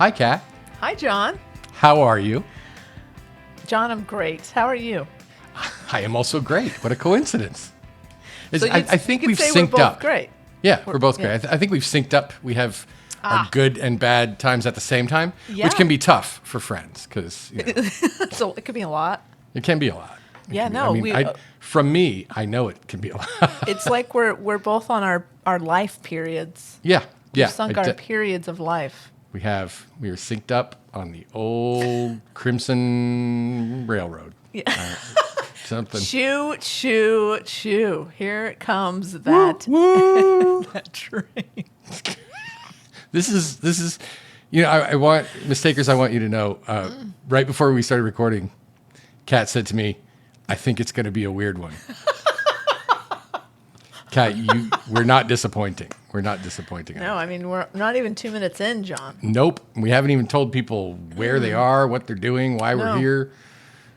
Hi, Kat. Hi, John. How are you? John, I'm great. How are you? I am also great. What a coincidence. So I think we've say synced we're both up. Great. Yeah, we're both yeah. great. I think we've synced up. We have our good and bad times at the same time, Yeah. which can be tough for friends because So it could be a lot. it can be a lot. Yeah, Can be- no, I mean, we- from me, I know it can be a lot. It's like we're both on our life periods. Yeah, yeah. We've sunk our periods of life. We are synced up on the old Crimson Railroad. Yeah. Something. Choo, choo, choo. Here it comes that Woo! that train. This is, I want, mistakers, I want you to know, right before we started recording, Kat said to me, I think it's going to be a weird one. Kat, we're not disappointing. We're not disappointing. No, I mean, we're not even 2 minutes in, John. Nope. We haven't even told people where they are, what they're doing, why we're No. here.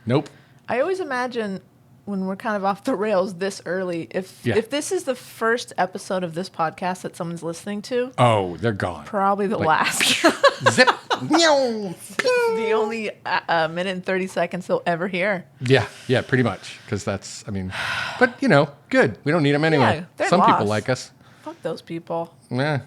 Nope. I always imagine when we're kind of off the rails this early, if Yeah. this is the first episode of this podcast that someone's listening to, Oh, they're gone. probably the last. Zip. Meow. The only minute and 30 seconds they'll ever hear. Yeah, pretty much. Because that's, but good. We don't need them anyway. Yeah, they're Some people lost. like us. Fuck those people. Yeah.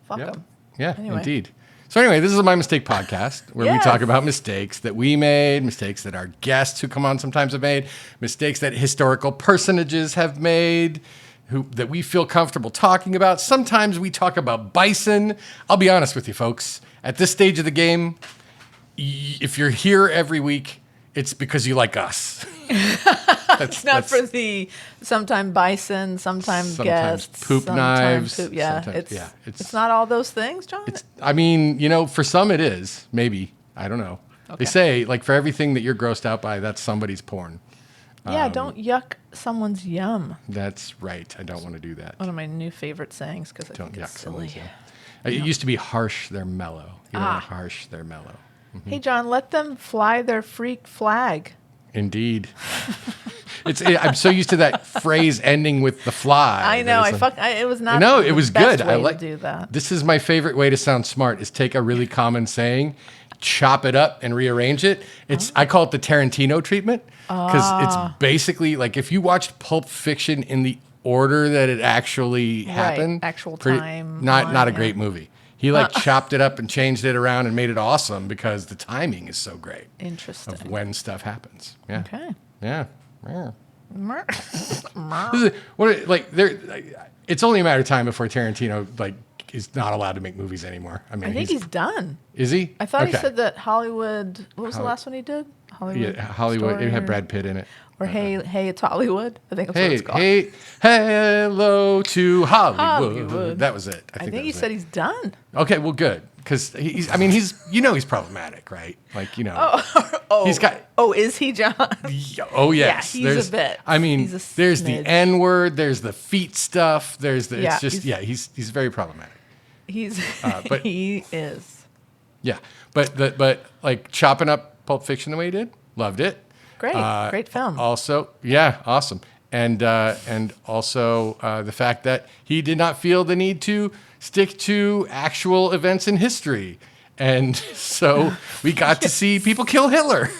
Fuck Yep. them. Yeah, Anyway. indeed. So anyway, this is a My Mistake podcast where we Yes. talk about mistakes that we made, mistakes that our guests who come on sometimes have made, mistakes that historical personages have made, that we feel comfortable talking about. Sometimes we talk about bison. I'll be honest with you, folks. At this stage of the game, if you're here every week, it's because you like us. It's not for the sometime bison, sometimes guests, poop knives, Poop, yeah, sometimes- it's not all those things, John. For some it is. Maybe. I don't know. Okay. They say, for everything that you're grossed out by, that's somebody's porn. Yeah, don't yuck someone's yum. That's right. I don't want to do that. One of my new favorite sayings because I Don't think yuck it's silly. someone's yum. It used to be harsh, they're mellow. You are harsh, they're mellow. Hey, John, let them fly their freak flag. Indeed. I'm so used to that phrase ending with the fly. I know. that It was not. No, the it was best good. way I like to do that. This is my favorite way to sound smart is take a really common saying, chop it up and rearrange it. I call it the Tarantino treatment because it's basically like if you watched Pulp Fiction in the order that it actually happened, actual time not a great movie. He chopped it up and changed it around and made it awesome because the timing is so great Interesting. of when stuff happens. Yeah. Okay. Yeah. Yeah. Mer- It's only a matter of time before Tarantino is not allowed to make movies anymore. I think he's done. Is he? I thought he Okay. said that Hollywood. What was the last one he did? Hollywood. Yeah, Hollywood. Story It had or- Brad Pitt in it. Or hey, it's Hollywood. I think that's what Hey, it's called. hello to Hollywood. Hollywood. That was it. I that think he was said it. he's done. Okay, well, good, because he's he's problematic, right? He's got. Oh, is he, John? Oh yes, he's there's a bit. There's He's a the smidge. N word. There's the feet stuff. There's the. Yeah, It's just he's very problematic. He's but- he is. Yeah, but chopping up Pulp Fiction the way he did, loved it. Great, great film. Also, yeah, awesome. And also the fact that he did not feel the need to stick to actual events in history. And so we got to see people kill Hitler.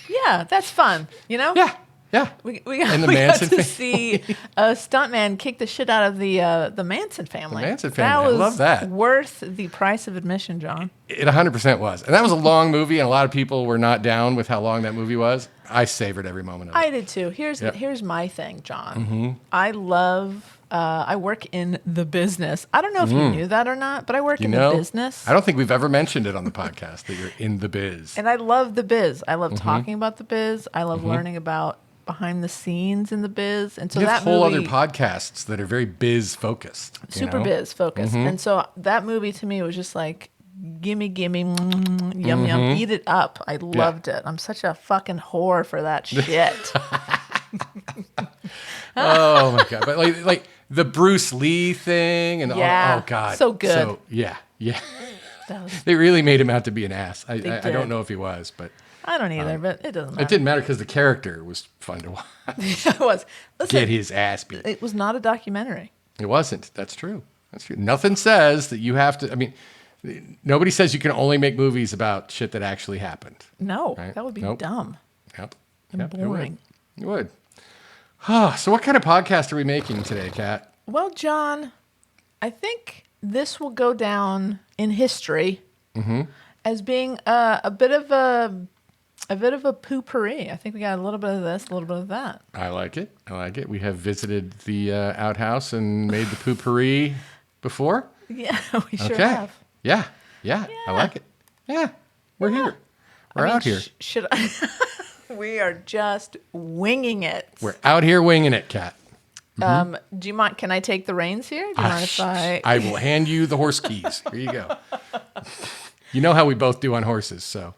Yeah, that's fun. Yeah. We And the got Manson to family. see a stuntman kick the shit out of the Manson family. The Manson family, I love that. Worth the price of admission, John. It 100% was. And that was a long movie, and a lot of people were not down with how long that movie was. I savored every moment of it. I did too. Here's my thing, John. Mm-hmm. I love. I work in the business. I don't know if you knew that or not, but I work in the business. I don't think we've ever mentioned it on the podcast that you're in the biz. And I love the biz. I Mm-hmm. love talking about the biz. I love learning about behind the scenes in the biz. And so you that have whole movie, other podcasts that are very biz focused. super biz focused. Mm-hmm. And so that movie to me was just like, gimme, yum, yum, eat it up. I loved it. I'm such a fucking whore for that shit. Oh my god! But like the Bruce Lee thing and Yeah, oh god, so good. So yeah. That was- They really made him out to be an ass. I did. don't know if he was, but I don't either, but it doesn't matter. it didn't matter because the character was fun to watch. It was. Listen, Get his ass beat. it was not a documentary. It wasn't. That's true. That's true. Nothing says that you have to. I mean, Nobody says you can only make movies about shit that actually happened. No, Right? that would be Nope. dumb Yep. and Yep, boring. It would. So what kind of podcast are we making today, Kat? Well, John, I think this will go down in history as being a bit of a poopery. I think we got a little bit of this, a little bit of that. I like it. We have visited the outhouse and made the poopery before. Yeah, we sure Okay. have. Yeah. I like it. Yeah. We're here. We're out here. Should I? We are just winging it. We're out here winging it, Kat. Do you mind? Can I take the reins here? Do you mind if I? I will hand you the horse keys. Here you go. You know how we both do on horses, so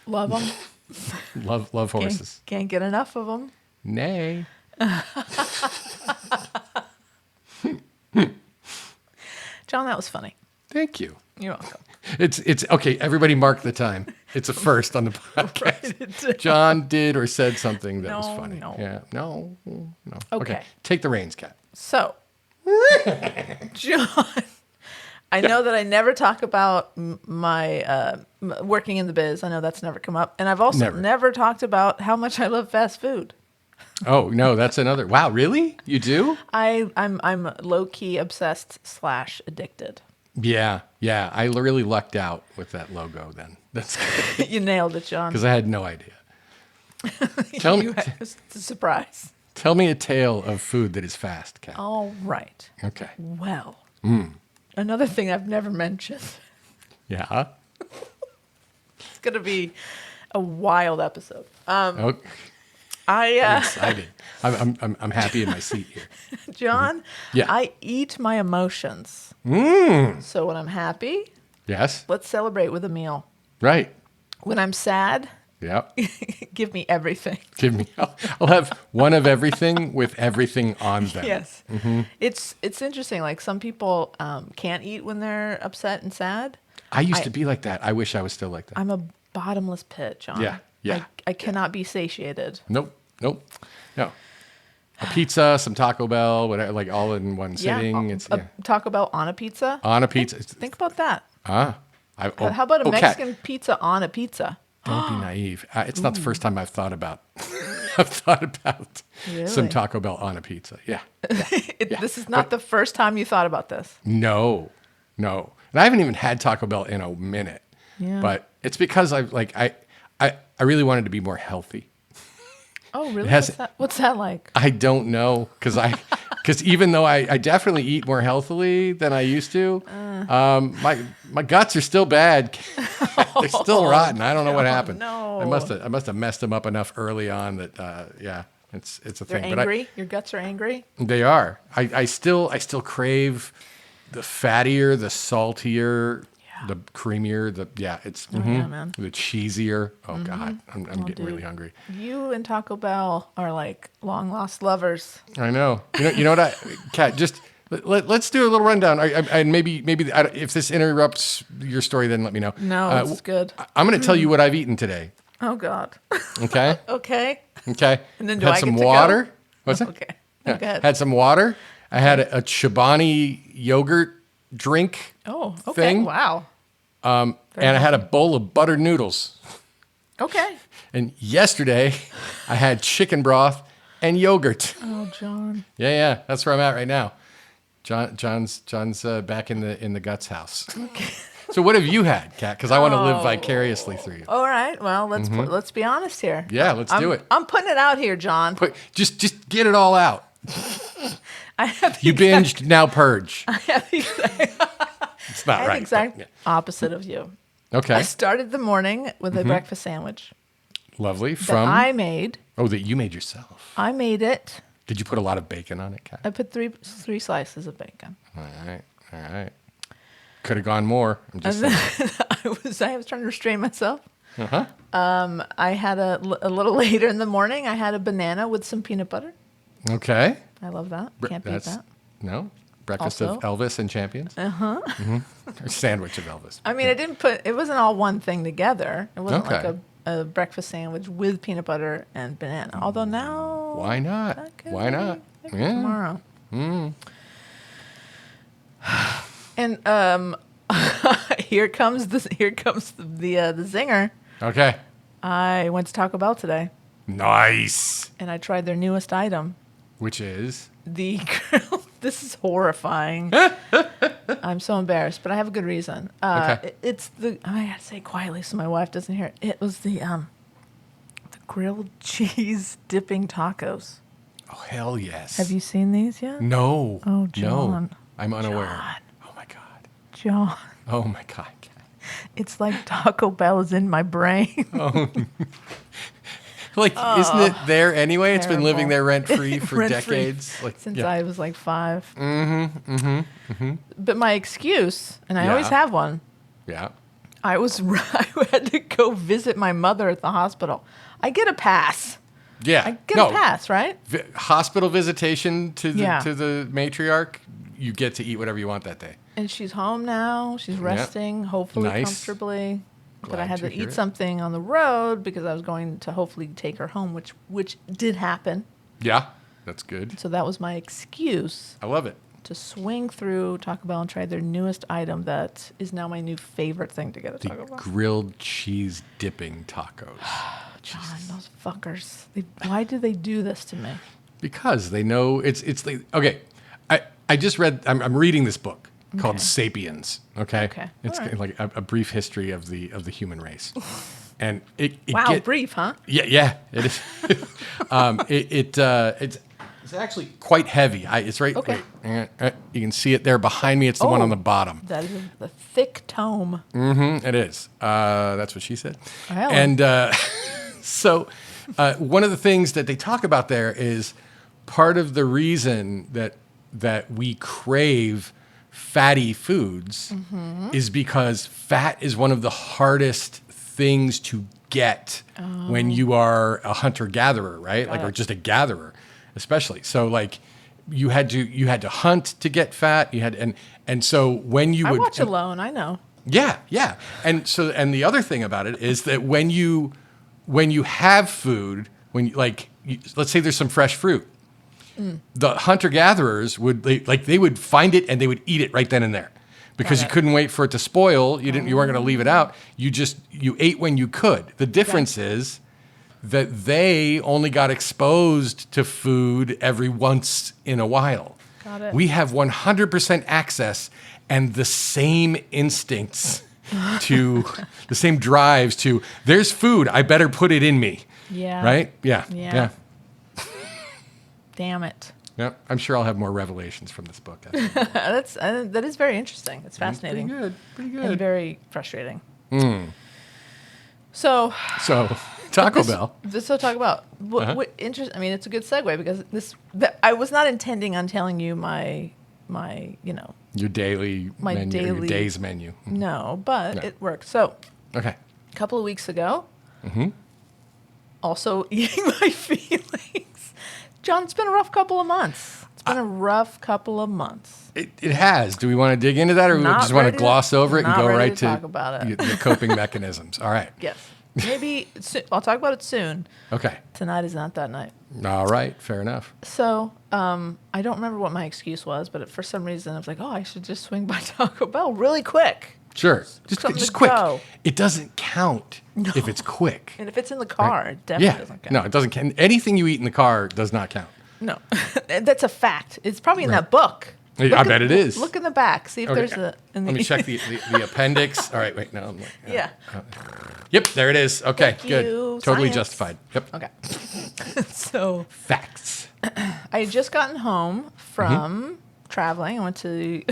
Love them. love horses. Can't get enough of them. Nay. John, that was funny. Thank you. You're welcome. It's okay. Everybody mark the time. It's a first on the podcast. John did or said something that was funny. No. Yeah. No. Okay. Take the reins, Kat. So, John, I know that I never talk about my working in the biz. I know that's never come up. And I've also never talked about how much I love fast food. Oh, no, that's another. Wow, really? You do? I'm low-key obsessed / addicted. Yeah. I really lucked out with that logo then. That's good. You nailed it, John. Because I had no idea. Tell me, It's a surprise. tell me a tale of food that is fast, Kat. All right. Okay. Well, another thing I've never mentioned. Yeah. It's going to be a wild episode. Oh, I'm excited. I'm happy in my seat here. John, Yeah. I eat my emotions. So when I'm happy, Yes. let's celebrate with a meal. Right. When I'm sad, Yep. give me everything. Give me. I'll have one of everything with everything on them. Yes. It's interesting. Like some people can't eat when they're upset and sad. I used to be like that. I wish I was still like that. I'm a bottomless pit, John. Yeah. I cannot be satiated. Nope. No. A pizza, some Taco Bell, whatever, like all in one sitting. It's Taco Bell on a pizza. on a pizza. Think about that. How about a Mexican pizza on a pizza? Don't be naive. It's not the first time I've thought about. Really? Some Taco Bell on a pizza. Yeah. This is not the first time you thought about this. No. And I haven't even had Taco Bell in a minute. Yeah. But it's because I really wanted to be more healthy. Oh, really? has- What's that like? I don't know because even though I definitely eat more healthily than I used to, my guts are still bad. They're still rotten. I don't know what happened. No. I must have messed them up enough early on that it's a They're thing. angry? Your guts are angry? They are. I still crave the fattier, the saltier, the creamier, man. the cheesier. Oh God, I'm getting really hungry. You and Taco Bell are like long lost lovers. I know. You know what, Kat? Just let's do a little rundown. And maybe if this interrupts your story, then let me know. No, it's good. I'm going to tell you what I've eaten today. Oh God. Okay. Okay. Okay. And then do had I some get to go? water. What's that? Okay. Yeah. Go ahead. Had some water. I had a Chobani yogurt drink. Oh, okay. thing. Wow. And I had a bowl of buttered noodles. Okay. And yesterday, I had chicken broth and yogurt. Oh, John. Yeah. That's where I'm at right now. John's back in the guts house. Okay. So what have you had, Kat? Because I want to live vicariously through you. All right. Well, let's be honest here. Yeah, let's do it. I'm putting it out here, John. Just get it all out. I have You binged, now purge. I have the It's not right. exact but, opposite of you. Okay. I started the morning with a breakfast sandwich Lovely. that From I made. that you made yourself. I made it. Did you put a lot of bacon on it, Kat? I put three slices of bacon. All right. Could have gone more. I'm just And saying. then I was trying to restrain myself. Uh-huh. I had a little later in the morning. I had a banana with some peanut butter. Okay. I love that. Can't beat that. No. Breakfast Also- of Elvis and Champions. Uh-huh. Or sandwich of Elvis. I mean, it wasn't all one thing together. It wasn't Okay. like a breakfast sandwich with peanut butter and banana. Although now, Why not? that could Why be not? maybe Yeah. tomorrow. And I here comes the zinger. Okay. I went to Taco Bell today, Nice. and I tried their newest item, Which is? the grill. This is horrifying. I'm so embarrassed, but I have a good reason. Okay. It's the, I gotta say it quietly so my wife doesn't hear it. It was the grilled cheese dipping tacos. Oh, hell yes. Have you seen these yet? No. Oh, John. No. I'm unaware. John. Oh, my God. John, Oh, my God. it's like Taco Bell is in my brain. Like, isn't it there anyway? It's been living Terrible. there rent-free for Rent-free decades. Like, Since yeah. I was like 5. But my excuse, and I always Yeah. have one, Yeah. I had to go visit my mother at the hospital. I get a pass. Yeah. I get a pass, right? Hospital visitation to the Yeah. to the matriarch, you get to eat whatever you want that day. And she's home now. She's resting, hopefully Nice. comfortably. But I Glad had to to hear eat it. something on the road because I was going to hopefully take her home, which did happen. Yeah. That's good. So that was my excuse I love it. to swing throrough Taco Bell and try their newest item that is now my new favorite thing to get at The Taco Bell. grilled cheese dipping tacos. John, those fuckers. Why do they do this to me? Because they know it's like, okay. I just read, I'm reading this book called Sapiens. Okay. Okay. It's All right. like a brief history of the human race. And it Wow, brief, huh? Yeah, it is. It's actually quite heavy. It's right. Okay. Wait, you can see it there behind me. It's the one on the bottom. That is a thick tome. It is. That's what she said. Well. And so, one of the things that they talk about there is part of the reason that we crave fatty foods is because fat is one of the hardest things to get when you are a hunter-gatherer, right? Like, or just a gatherer, especially. So, like, you had to hunt to get fat. And so when you I would watch Alone, I know. yeah, yeah. And the other thing about it is that when you have food, let's say there's some fresh fruit, the hunter gatherers they would find it and they would eat it right then and there, because you couldn't wait for it to spoil. You weren't going to leave it out. You ate when you could. The difference is that they only got exposed to food every once in a while. Got it. We have 100% access and the same instincts to the same drives to there's food, I better put it in me. Yeah. Right? Yeah. Yeah. Damn it. Yeah. I'm sure I'll have more revelations from this book. That is very interesting. It's fascinating. Pretty good. Pretty And good. very frustrating. So So, Taco Bell. So talk about what interest. I mean, it's a good segue because I was not intending on telling you my Your daily My menu, your daily- day's menu. no, but No. it worked. So Okay. a couple of weeks ago, also eating my feelings. John, it's been a rough couple of months. It's been a rough couple of months. It has. Do we want to dig into that, or we Not just want to ready gloss over it and not go ready right to to talk about it. the coping mechanisms? All right. Yes, maybe I'll talk about it soon. Okay. Tonight is not that night. All right. Fair enough. So I don't remember what my excuse was, but for some reason I was like, oh, I should just swing by Taco Bell really quick. Sure. Just Something just to quick. go. It doesn't count if it's quick. And if it's in the car, it definitely Yeah. doesn't count. No, it doesn't count. Anything you eat in the car does not count. No, that's a fact. It's probably in that book. I bet it is. Look in the back. See if Okay. there's a. Let me check the appendix. All right. Wait. No. I'm like, Yeah. Yep. There it is. Okay. Thank Good. you. Totally Science. justified. Yep. Okay. So Facts. I had just gotten home Mm-hmm. from traveling. I went to the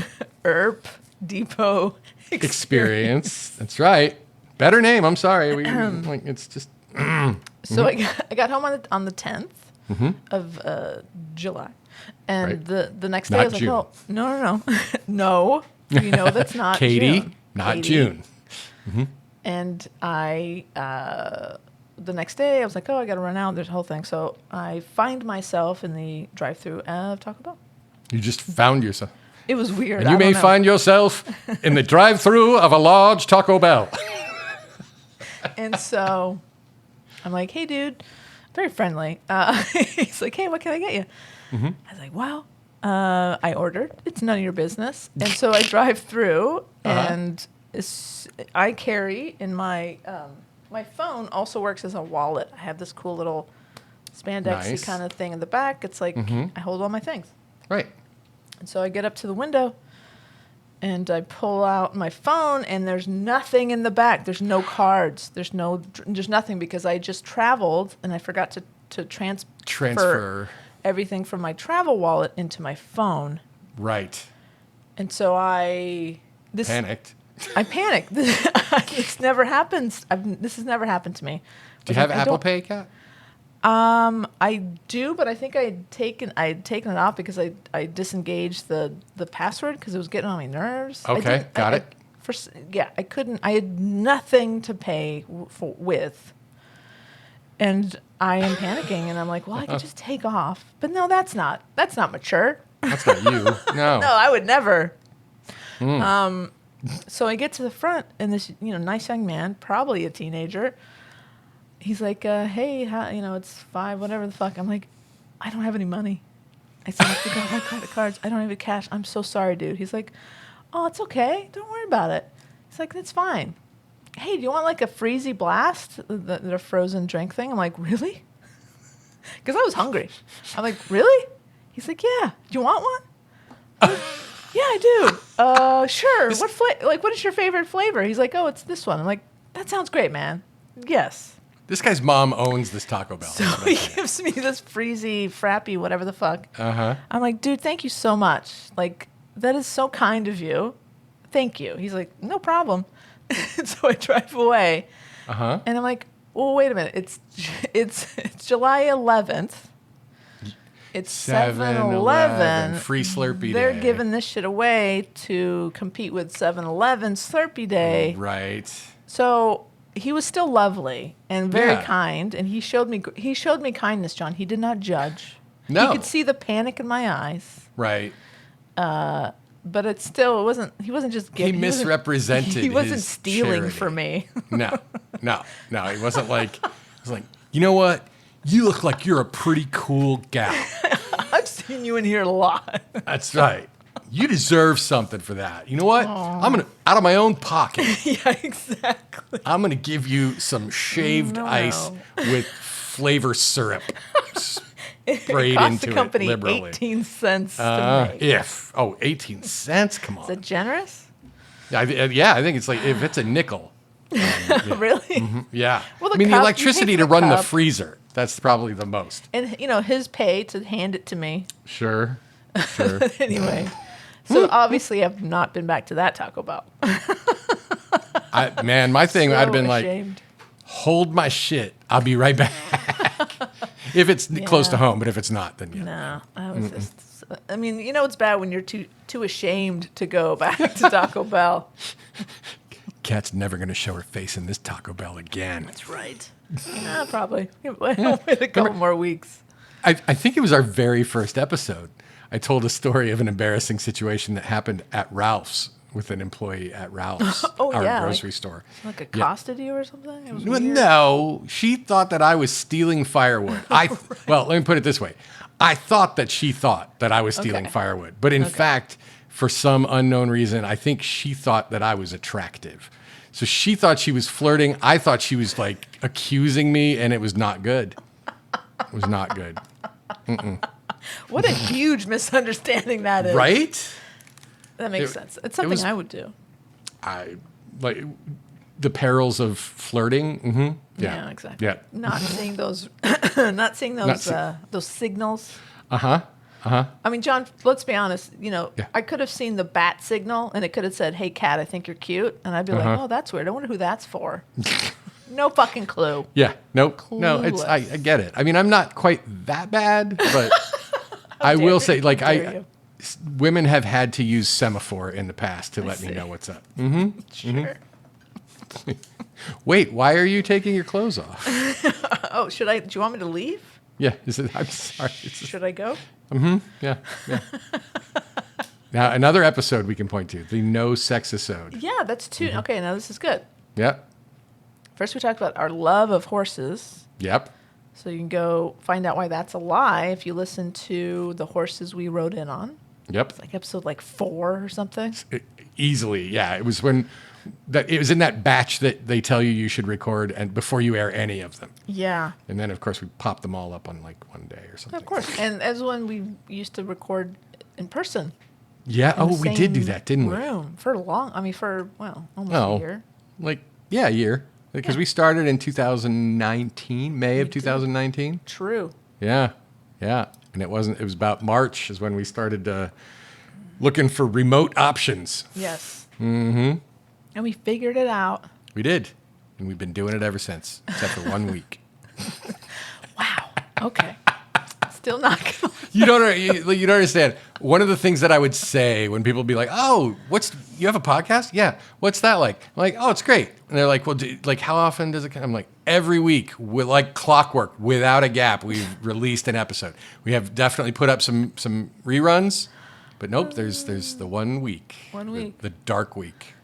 ERP Depot Experience. That's right. Better name. I'm sorry. Like, it's just. So I got home on the 10th of July, and Right. the next day Not I was June. like, oh no, no, you know that's not Katie, June. not Katie. June. And I the next day I was like, oh, I got to run out. There's a whole thing. So I find myself in the drive-through of Taco Bell. You just found yourself. It was weird. And I you may don't know. find yourself in the drive-through of a large Taco Bell. And so I'm like, hey, dude, very friendly. He's like, hey, what can I get you? I was like, well, I ordered. It's none of your business. And so I drive through, and I carry in my my phone also works as a wallet. I have this cool little spandexy kind of thing in the back. It's like I hold all my things. Right. And so I get up to the window and I pull out my phone and there's nothing in the back. There's no cards. There's nothing because I just traveled and I forgot to transfer everything from my travel wallet into my phone. Right. And so panicked. I panicked. This never happens. This has never happened to me. Do you have Apple Pay, Kat? I do, but I think I had taken it off because I disengaged the password because it was getting on my nerves. Okay, got it. I couldn't. I had nothing to pay with, and I am panicking, and I'm like, well, I could just take off, but no, that's not mature. That's not you. No. No, I would never. So I get to the front, and this nice young man, probably a teenager. He's like, hey, it's 5, whatever the fuck. I'm like, I don't have any money. I said, I forgot my credit cards. I don't have any cash. I'm so sorry, dude. He's like, oh, it's okay. Don't worry about it. He's like, that's fine. Hey, do you want like a Freezy Blast, the frozen drink thing? I'm like, really? Because I was hungry. I'm like, really? He's like, yeah. Do you want one? Yeah, I do. Sure. What is your favorite flavor? He's like, oh, it's this one. I'm like, that sounds great, man. Yes. This guy's mom owns this Taco Bell. So he gives me this Freezy, Frappy, whatever the fuck. Uh-huh. I'm like, dude, thank you so much. Like, that is so kind of you. Thank you. He's like, no problem. So I drive away. Uh-huh. And I'm like, well, wait a minute. It's July 11th. It's 7-Eleven. Free Slurpee Day. They're giving this shit away to compete with 7-Eleven Slurpee Day. Right. So he was still lovely and very kind, and he showed me kindness, John. He did not judge. No. He could see the panic in my eyes. Right. But it wasn't. He wasn't just giving. He misrepresented. He wasn't his stealing charity. for me. No. He wasn't like. He was like, you know what? You look like you're a pretty cool gal. I've seen you in here a lot. That's right. You deserve something for that. You know what? I'm gonna out of my own pocket. Yeah, exactly. I'm gonna give you some shaved ice with flavor syrup sprayed into the company it liberally. 18 cents to make. 18 cents? Come on. Is it generous? I think it's like if it's a nickel. Really? Mm-hmm, yeah. Well, the electricity to run the freezer. That's probably the most. And his pay to hand it to me. Sure. Anyway. So obviously I've not been back to that Taco Bell. My thing So I'd have been ashamed. like, hold my shit. I'll be right back. If it's close to home, but if it's not, then yeah. No, I was just. I mean, it's bad when you're too ashamed to go back to Taco Bell. Kat's never going to show her face in this Taco Bell again. That's right. Probably. Wait a couple more weeks. I think it was our very first episode. I told a story of an embarrassing situation that happened at Ralph's with an employee at Ralph's, our grocery store. Like accosted you or something? It was Well, weird. no, she thought that I was stealing firewood. Well, let me put it this way. I thought that she thought that I was stealing firewood. But in fact, for some unknown reason, I think she thought that I was attractive. So she thought she was flirting. I thought she was like accusing me, and it was not good. It was not good. What a huge misunderstanding that is. Right? That makes sense. It's something I would do. I like the perils of flirting. Mm-hmm. Yeah, exactly. Yeah. Not seeing those, those signals. Uh-huh. I mean, John, let's be honest. I could have seen the bat signal, and it could have said, "Hey, Kat, I think you're cute," and I'd be like, "Oh, that's weird. I wonder who that's for." No fucking clue. Yeah. Nope. No, I get it. I mean, I'm not quite that bad, but I will say, like, women have had to use semaphore in the past to let me know what's up. Mm-hmm. Sure. Mm-hmm. Wait, why are you taking your clothes off? Oh, do you want me to leave? Yeah. I'm sorry. Should I go? Mm-hmm. Yeah. Now, another episode we can point to, the no sex episode. Yeah, that's two. Mm-hmm. Okay, now this is good. Yep. First, we talked about our love of horses. Yep. So you can go find out why that's a lie if you listen to the horses we rode in on. Yep. It's like episode like 4 or something. Easily, yeah. It was it was in that batch that they tell you should record and before you air any of them. Yeah. And then, of course, we popped them all up on like one day or something. Of course. And as when we used to record in person. Yeah. In the Oh, we did do same that, didn't we? room for almost a year. Like, yeah, a year. Because we started in 2019, May of 2019. True. Yeah. Yeah. And it was about March is when we started looking for remote options. Yes. Mm-hmm. And we figured it out. We did. And we've been doing it ever since, except for 1 week. Wow. Okay. Still not going to... You don't understand. One of the things that I would say when people be like, "Oh, you have a podcast?" Yeah. What's that like? I'm like, "Oh, it's great." And they're like, "Well, how often does it come?" I'm like, "Every week, with like clockwork, without a gap, we've released an episode. We have definitely put up some reruns, but nope, there's the 1 week. 1 week. The dark week.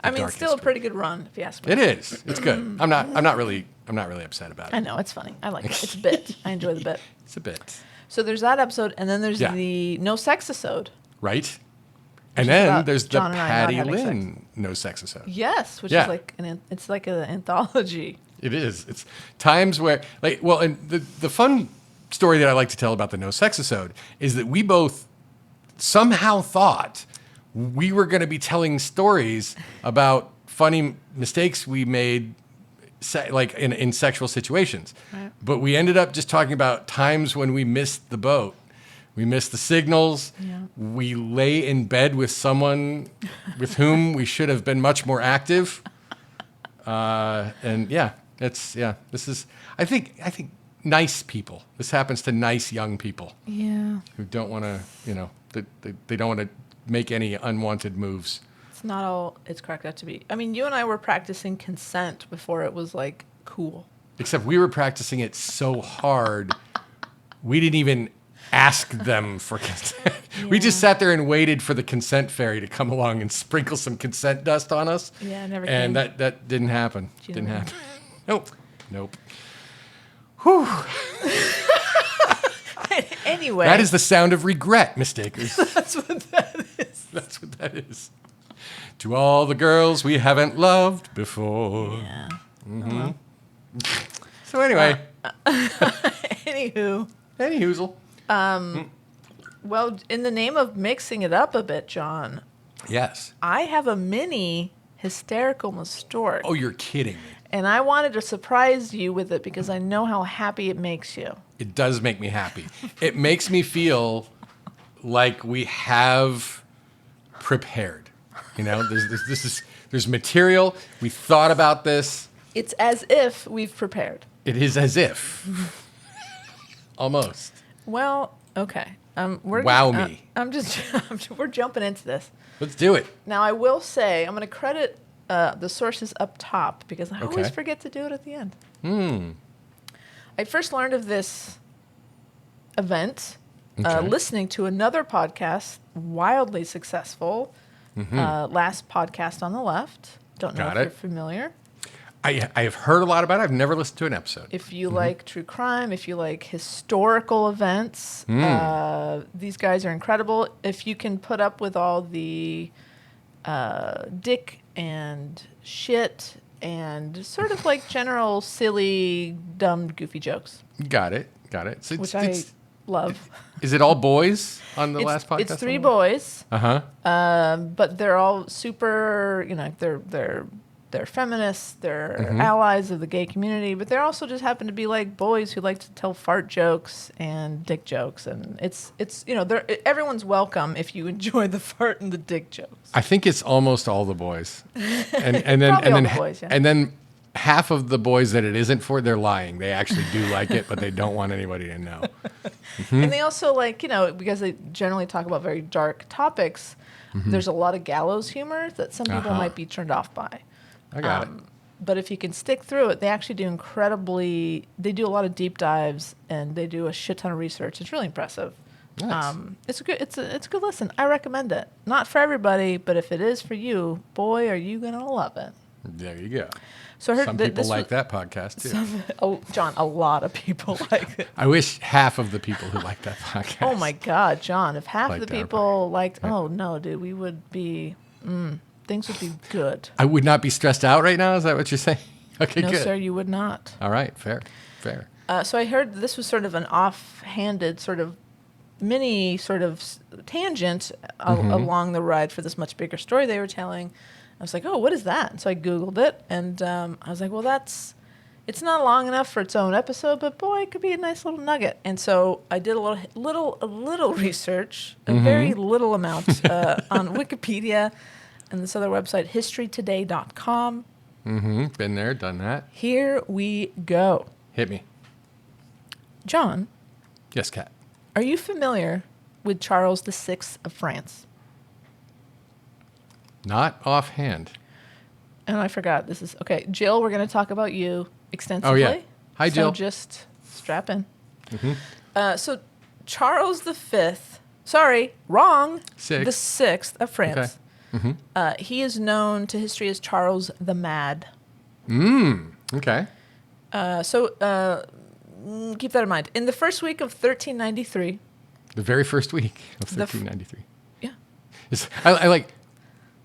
I mean, it's still a pretty good run, if you ask me. It is. It's good. I'm not really upset about it. I know, it's funny. I like it. It's a bit. I enjoy the bit. It's a bit. So there's that episode, and then there's the no sex episode. Right. And then there's the John and I not Patty having Lynn no sex episode. Yes, which is like it's like an anthology. It is. It's times where and the fun story that I like to tell about the no sex episode is that we both somehow thought we were going to be telling stories about funny mistakes we made in sexual situations. Right. But we ended up just talking about times when we missed the boat. We missed the signals. Yeah. We lay in bed with someone with whom we should have been much more active. This is, I think nice people. This happens to nice young people. Yeah. Who don't want to, they don't want to make any unwanted moves. It's not all it's cracked out to be. I mean, you and I were practicing consent before it was like cool. Except we were practicing it so hard, we didn't even ask them for consent. Yeah. We just sat there and waited for the consent fairy to come along and sprinkle some consent dust on us. Yeah, it never came. And that didn't happen. Didn't happen. Nope. Whew. Anyway. That is the sound of regret, mistakers. That's what that is. That's what that is. To all the girls we haven't loved before. Yeah. Mm-hmm. Oh, well. So anyway. Anyhoozle. Well, in the name of mixing it up a bit, John. Yes. I have a mini hysterical mistort. Oh, you're kidding me. And I wanted to surprise you with it because I know how happy it makes you. It does make me happy. It makes me feel like we have prepared. There's material. We thought about this. It's as if we've prepared. It is as if. Almost. Well, okay. We're jumping into this. Let's do it. Now, I will say, I'm going to credit the sources up top because I always forget to do it at the end. I first learned of this event listening to another podcast, wildly successful, Last Podcast on the Left. Don't know if you're familiar. I have heard a lot about it. I've never listened to an episode. If you like true crime, if you like historical events, these guys are incredible. If you can put up with all the dick and shit and sort of like general silly, dumb, goofy jokes. Got it. So which I love. Is it all boys on the last podcast? It's 3 boys. Uh-huh. But they're all super, they're feminists, they're allies of the gay community, but they also just happen to be like boys who like to tell fart jokes and dick jokes, and it's everyone's welcome if you enjoy the fart and the dick jokes. I think it's almost all the boys, and then half of the boys that it isn't for, they're lying. They actually do like it, but they don't want anybody to know. And they also because they generally talk about very dark topics. There's a lot of gallows humor that some people might be turned off by. I got it. But if you can stick through it, they actually do they do a lot of deep dives and they do a shit ton of research. It's really impressive. Nice. It's a good listen. I recommend it. Not for everybody, but if it is for you, boy, are you going to love it. There you go. So I heard Some that people this like was, that podcast too. Oh, John, a lot of people like it. I wish half of the people who like that podcast. Oh my God, John! If half the Liked our people liked, Yeah. oh no, dude, we would be, things would be good. I would not be stressed out right now. Is that what you're saying? Okay, No, good. sir, you would not. All right, fair. So I heard this was sort of an offhanded sort of mini sort of tangent along the ride for this much bigger story they were telling. I was like, oh, what is that? And so I Googled it, and I was like, well, it's not long enough for its own episode, but boy, it could be a nice little nugget. And so I did a little research, a very little amount on Wikipedia and this other website, historytoday.com. Been there, done that. Here we go. Hit me. John, Yes, Kat. are you familiar with Charles VI of France? Not offhand. And I forgot, this is, okay, Jill, we're going to talk about you extensively. Oh, yeah. Hi, So Jill. just strap in. So Charles V, sorry, wrong, Six. the 6th of France. Okay. He is known to history as Charles the Mad. Okay. Keep that in mind. In the first week of 1393, The very first week of The f- 1393. yeah, I like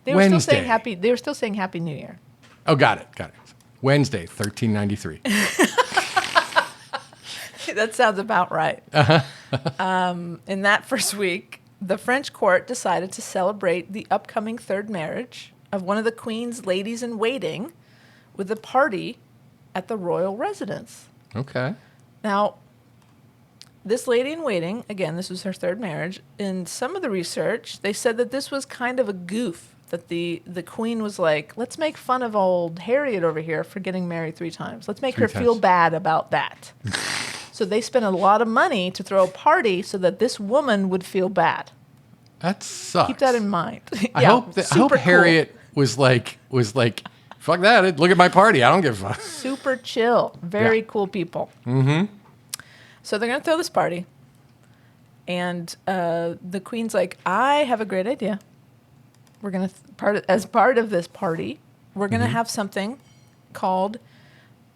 they were still Wednesday. saying happy. They were still saying Happy New Year. Oh, got it. Wednesday, 1393. That sounds about right. In that first week, the French court decided to celebrate the upcoming third marriage of one of the Queen's ladies in waiting with a party at the royal residence. Okay. Now, this lady in waiting, again, this was her third marriage. In some of the research, they said that this was kind of a goof, that the Queen was like, let's make fun of old Harriet over here for getting married 3 times. Let's make her Three feel times. bad about that. So they spent a lot of money to throw a party so that this woman would feel bad. That sucks. Keep that in mind. I hope super cool. Harriet was like, fuck that. Look at my party. I don't give a fuck. Super chill. Very Yeah. cool people. Mm-hmm. So they're going to throw this party. And the Queen's like, I have a great idea. We're going to, as part of this party, we're going to have something called,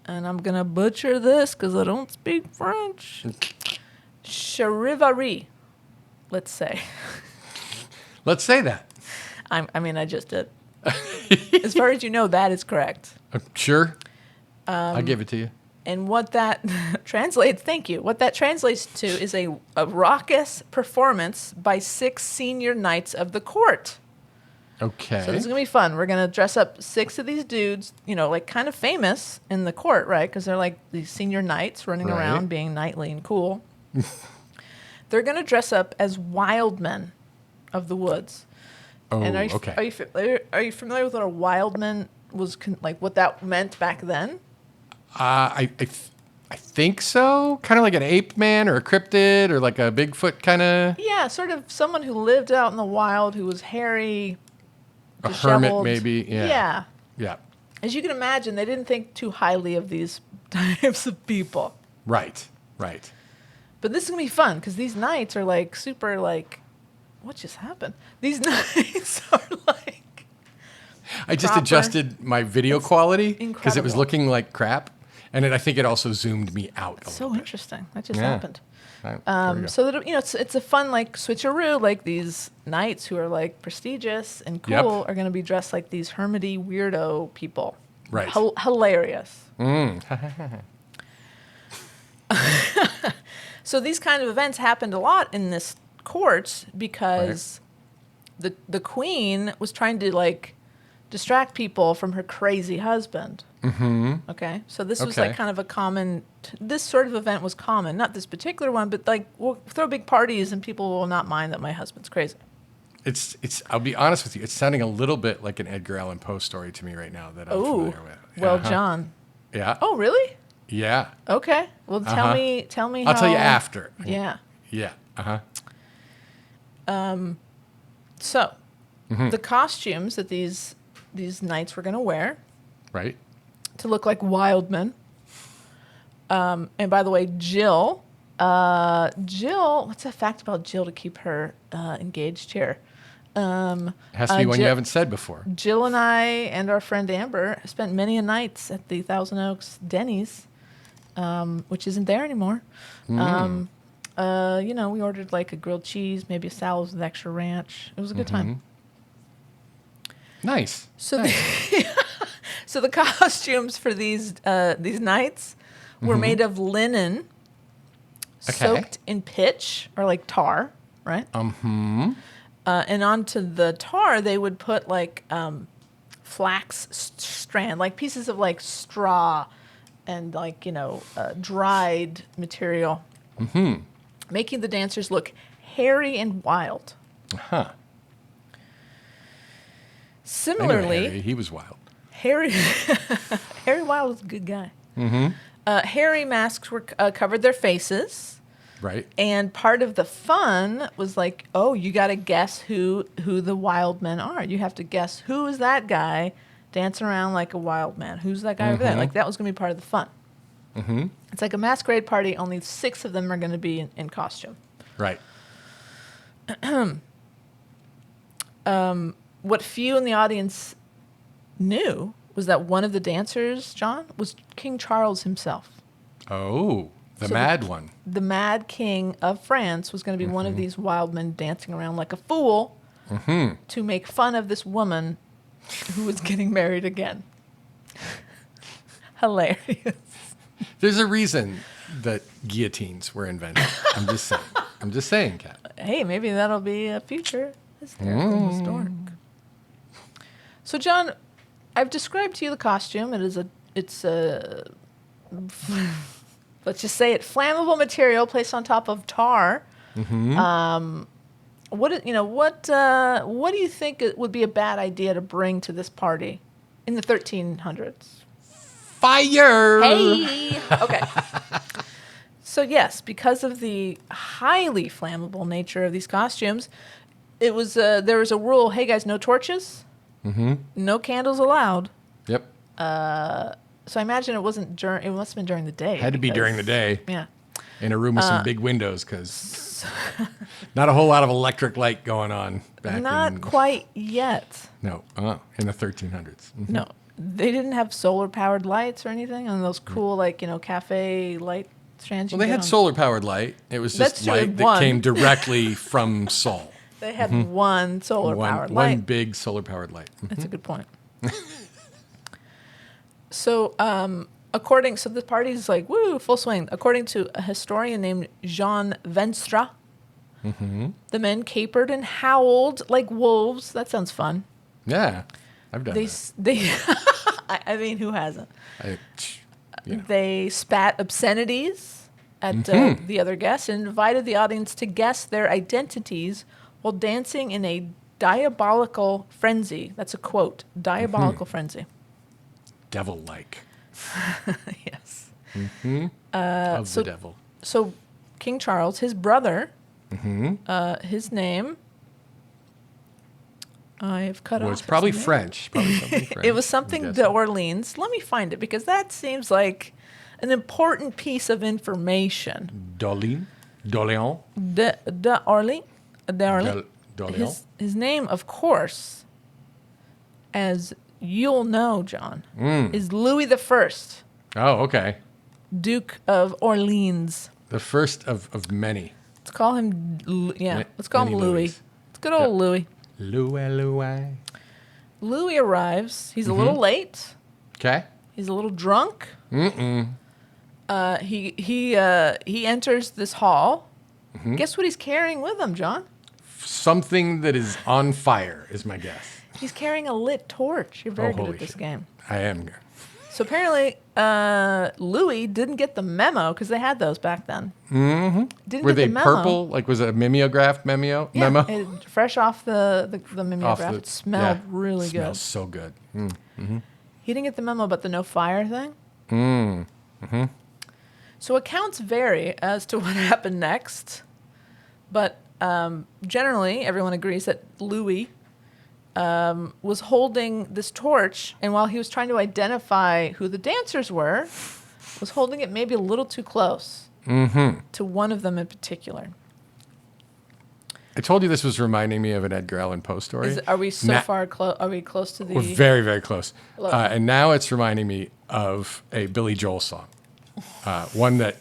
and I'm going to butcher this because I don't speak French, charivari, let's say. Let's say that. I just did. As far as you know, that is correct. Sure. I'll give it to you. And what that translates, thank you, what that translates to is a raucous performance by 6 senior knights of the court. Okay. So this is going to be fun. We're going to dress up 6 of these dudes, like kind of famous in the court, right? Because they're like these senior knights running Right. around being knightly and cool. They're going to dress up as wild men of the woods. Oh, And okay. Are you familiar with what a wild man was, like what that meant back then? I think so. Kind of like an ape man or a cryptid or like a Bigfoot kind of. Yeah, sort of someone who lived out in the wild, who was hairy, A hermit, disheveled. maybe. Yeah. Yeah. As you can imagine, they didn't think too highly of these types of people. Right. But this is going to be fun because these knights are like super like, what just happened? These knights are like. I just Proper. adjusted my video quality because it was incredible. looking like crap. And I think it also zoomed me out a So little bit. interesting. That just Yeah. happened. Right, there we go. So that it's a fun like switcheroo. Like these knights who are like prestigious and cool Yep. are going to be dressed like these hermity weirdo people. Right. Hilarious. So these kind of events happened a lot in this court because the queen was trying to like distract people from her crazy husband. Mm-hmm. Okay, so this was Okay. like kind of a common. This sort of event was common, not this particular one, but like we'll throw big parties and people will not mind that my husband's crazy. It's. I'll be honest with you. It's sounding a little bit like an Edgar Allan Poe story to me right now that I'm Oh, familiar with. well, Uh-huh. John. Yeah. Oh, really? Yeah. Okay. Well, tell me. I'll tell you how- after. Yeah. Yeah. Uh-huh. So, Mm-hmm. the costumes that these knights were going to wear Right. to look like wild men. And by the way, Jill, what's a fact about Jill to keep her engaged here? Has to be one you haven't said before. Jill and I and our friend Amber spent many a nights at the Thousand Oaks Denny's, which isn't there anymore. We ordered like a grilled cheese, maybe a salad with extra ranch. It was a good time. Nice. So so the costumes for these nights were made of linen, soaked in pitch or like tar, right? And onto the tar, they would put like flax strand, like pieces of like straw and like, dried material, making the dancers look hairy and wild. Huh. Similarly, Harry, he was wild. Harry Wild was a good guy. Hairy masks were covered their faces. Right. And part of the fun was like, oh, you got to guess who the wild men are. You have to guess who is that guy dancing around like a wild man. Who's that guy over there? Like that was going to be part of the fun. It's like a masquerade party. Only 6 of them are going to be in costume. Right. What few in the audience knew was that one of the dancers, John, was King Charles himself. Oh. The mad one. The mad king of France was going to be one of these wild men dancing around like a fool to make fun of this woman who was getting married again. Hilarious. There's a reason that guillotines were invented. I'm just saying, Kat. Hey, maybe that'll be a future historic. So, John, I've described to you the costume. It's a let's just say it, flammable material placed on top of tar. What do you think it would be a bad idea to bring to this party in the 1300s? Fire! Hey! Okay. So yes, because of the highly flammable nature of these costumes, there was a rule, hey guys, no torches, no candles allowed. Yep. So I imagine it wasn't during. It must have been during the day. Had to be during the day. Yeah. In a room with some big windows, because not a whole lot of electric light going on back Not quite yet. No, in the 1300s. No, they didn't have solar-powered lights or anything on those cool, cafe light strands. Well, they had solar-powered light. It was just light that came directly from Sol. They had one solar-powered light. One big solar-powered light. That's a good point. So, so the party's like, woo, full swing. According to a historian named Jean Venstre, the men capered and howled like wolves. That sounds fun. Yeah, I've done that. I mean, who hasn't? They spat obscenities at the other guests and invited the audience to guess their identities while dancing in a diabolical frenzy. That's a quote. Diabolical frenzy. Devil-like. Yes. Of the devil. So King Charles, his brother, his name, I've cut off. Was probably French. Probably something French. It was something d'Orleans. Let me find it because that seems like an important piece of information. D'Orléans. D'Orléans. His name, of course, as you'll know, John, is Louis the First. Oh, okay. Duke of Orleans. The first of many. Let's call him, let's call him Louis. Louis. It's good old Louis. Louis. Louis arrives. He's a little late. Okay. He's a little drunk. He enters this hall. Guess what he's carrying with him, John? Something that is on fire is my guess. He's carrying a lit torch. You're very good at this game. I am good. So apparently, Louis didn't get the memo because they had those back then. Didn't Were get they the memo. purple? Like, was it a mimeograph memo? Yeah, fresh off the mimeograph. the- It smelled yeah, really good. Smells so good. He didn't get the memo about the no fire thing. So accounts vary as to what happened next, but generally everyone agrees that Louis was holding this torch, and while he was trying to identify who the dancers were, was holding it maybe a little too close to one of them in particular. I told you this was reminding me of an Edgar Allan Poe story. Are we so far close? Are we close to the? We're very, very close. And now it's reminding me of a Billy Joel song, one that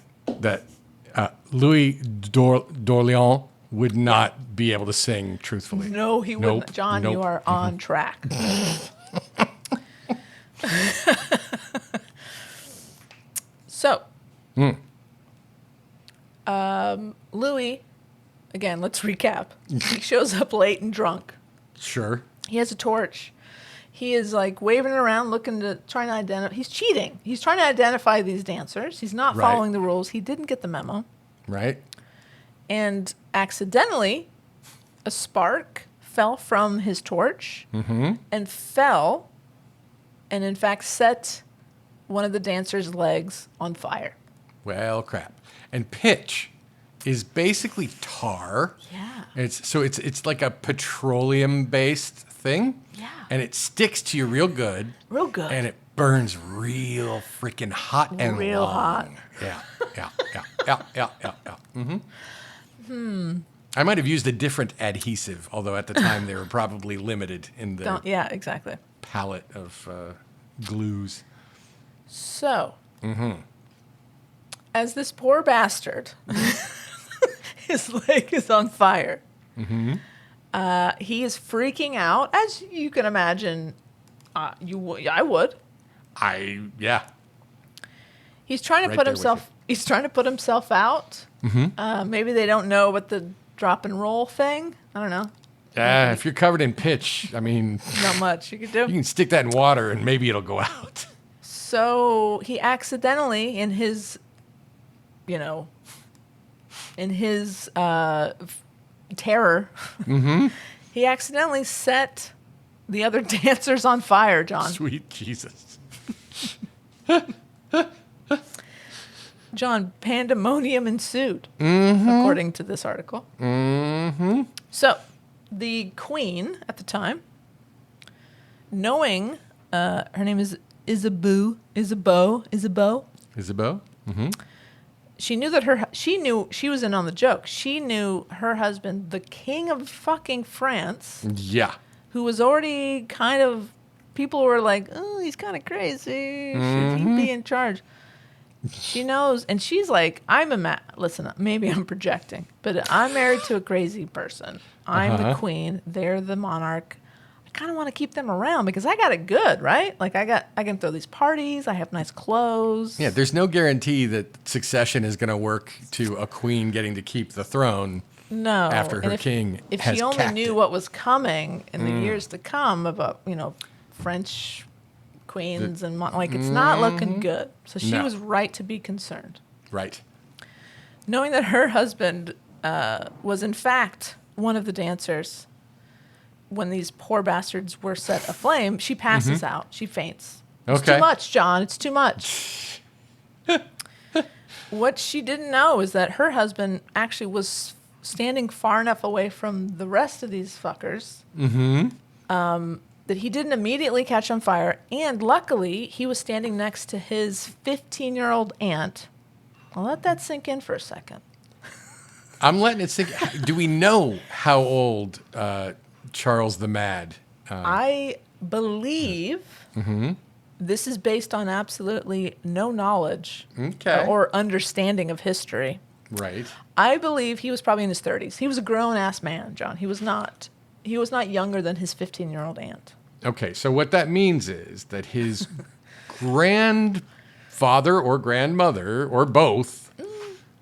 Louis d'Orléans would not be able to sing truthfully. No, he wouldn't. John, you are on track. So, Louis, again, let's recap. He shows up late and drunk. Sure. He has a torch. He is like waving it around, trying to identify. He's cheating. He's trying to identify these dancers. He's not following the rules. He didn't get the memo. Right. And accidentally, a spark fell from his torch and fell, and in fact set one of the dancers' legs on fire. Well, crap. And pitch is basically tar. Yeah. It's like a petroleum-based thing. Yeah. And it sticks to you real good. Real good. And it burns real freaking hot and real long. hot. Yeah. Mm-hmm. I might have used a different adhesive, although at the time they were probably limited in the Yeah, exactly. palette of glues. So, as this poor bastard, his leg is on fire. He is freaking out, as you can imagine. I would. Yeah. He's trying to Right put there with himself. He's trying to put himself out. Maybe they don't know what the drop and roll thing. I don't know. If you're covered in pitch, I mean, Not much you could do. you can stick that in water and maybe it'll go out. So he accidentally, in his terror, he accidentally set the other dancers on fire, John. Sweet Jesus. John, pandemonium ensued, according to this article. So the queen at the time, knowing her name is Isabeau. She knew she was in on the joke. She knew her husband, the king of fucking France, Yeah. who was already kind of, people were like, oh, he's kind of crazy. Should he be in charge? She knows, and she's like, listen, maybe I'm projecting, but I'm married to a crazy person. I'm the queen. They're the monarch. I kind of want to keep them around because I got it good, right? Like I can throw these parties. I have nice clothes. Yeah, there's no guarantee that succession is going to work to a queen getting to keep the throne. No. After her king If has she only cacked knew it. what was coming in the years to come about, French queens and it's not looking good. So she was right to be concerned. Right. Knowing that her husband was in fact one of the dancers when these poor bastards were set aflame, she passes out. She faints. It's Okay. too much, John. It's too much. What she didn't know is that her husband actually was standing far enough away from the rest of these fuckers that he didn't immediately catch on fire. And luckily, he was standing next to his 15-year-old aunt. I'll let that sink in for a second. I'm letting it sink. Do we know how old Charles the Mad? I believe this is based on absolutely no knowledge or understanding of history. Right. I believe he was probably in his 30s. He was a grown-ass man, John. He was not younger than his 15-year-old aunt. Okay, so what that means is that his grandfather or grandmother or both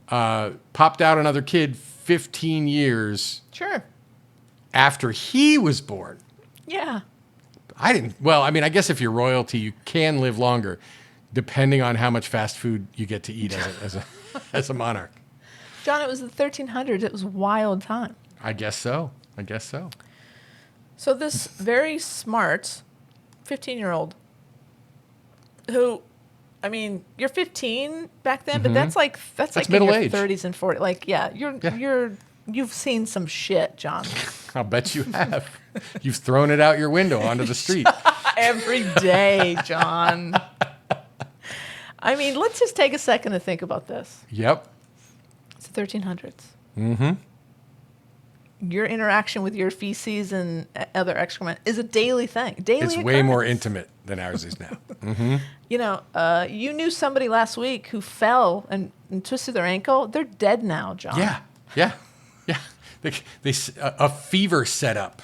popped out another kid 15 years Sure. after he was born. Yeah. I guess if you're royalty, you can live longer, depending on how much fast food you get to eat as a monarch. John, it was the 1300s. It was a wild time. I guess so. So this very smart 15-year-old who, I mean, you're 15 back then, but that's like middle in your age. 30s and 40s. Like, you've seen some shit, John. I'll bet you have. You've thrown it out your window onto the street. Every day, John. I mean, let's just take a second to think about this. Yep. It's the 1300s. your interaction with your feces and other excrement is a daily thing. Daily It's occurrence. way more intimate than ours is now. You know, you knew somebody last week who fell and twisted their ankle. They're dead now, John. Yeah. A fever set up.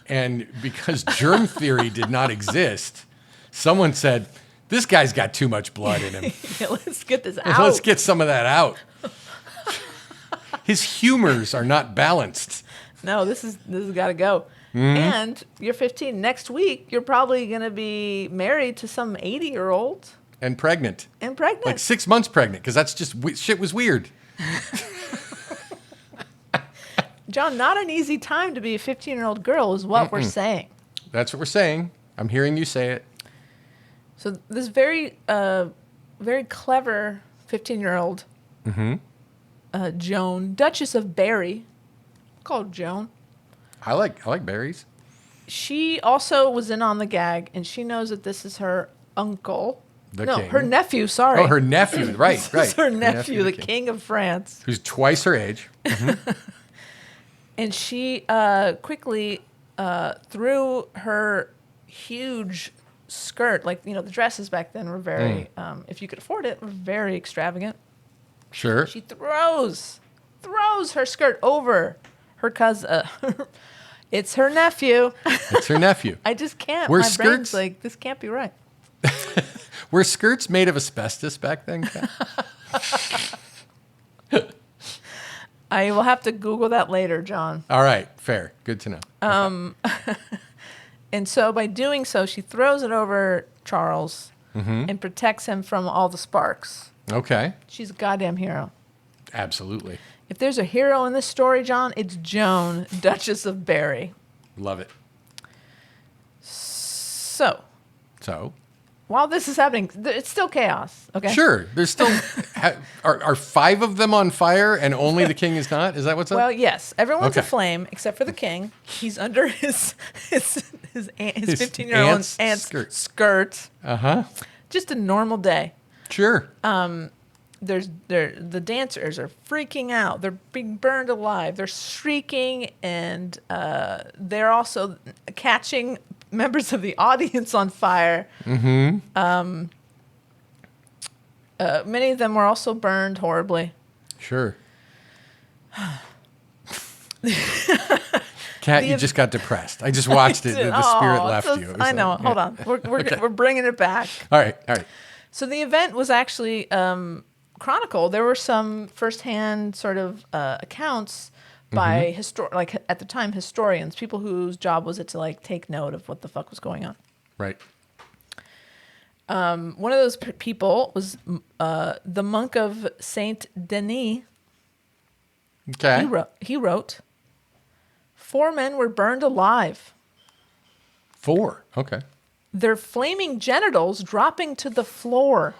And because germ theory did not exist, someone said, this guy's got too much blood in him. Yeah, let's get this out. Let's get some of that out. His humors are not balanced. No, this has got to go. And you're 15. Next week, you're probably going to be married to some 80-year-old. And pregnant. Like 6 months pregnant, because that's just, shit was weird. John, not an easy time to be a 15-year-old girl is what we're saying. That's what we're saying. I'm hearing you say it. So this very, very clever 15-year-old, Joan, Duchess of Berry, called Joan. I like berries. She also was in on the gag, and she knows that this is her uncle. King. Her nephew, sorry. Oh, her nephew, right. This is her nephew, the king of France. Who's twice her age. And she quickly threw her huge skirt, like, you know, the dresses back then were very, if you could afford it, were very extravagant. Sure. She throws her skirt over her cousin. It's her nephew. It's her nephew. I just can't. Were My skirts brain's like, this can't be right. Were skirts made of asbestos back then, Kat? I will have to Google that later, John. All right, fair. Good to know. And so by doing so, she throws it over Charles and protects him from all the sparks. Okay. She's a goddamn hero. Absolutely. If there's a hero in this story, John, it's Joan, Duchess of Berry. Love it. So, So? while this is happening, it's still chaos, okay? Sure. There's still... are 5 of them on fire and only the king is not? Is that what's up? Well, yes. Everyone's Okay. aflame except for the king. He's under his 15-year-old aunt's skirt. Uh-huh. Just a normal day. Sure. The dancers are freaking out. They're being burned alive. They're shrieking, and they're also catching members of the audience on fire. Many of them were also burned horribly. Sure. Kat, you just got depressed. I just watched it. The spirit left you. I know. Hold on. We're bringing it back. All right. So the event was actually chronicled. There were some firsthand sort of accounts by at the time, historians, people whose job was it to like take note of what the fuck was going on. Right. One of those people was the monk of Saint Denis. Okay. He wrote, 4 men were burned alive. 4. Okay. Their flaming genitals dropping to the floor,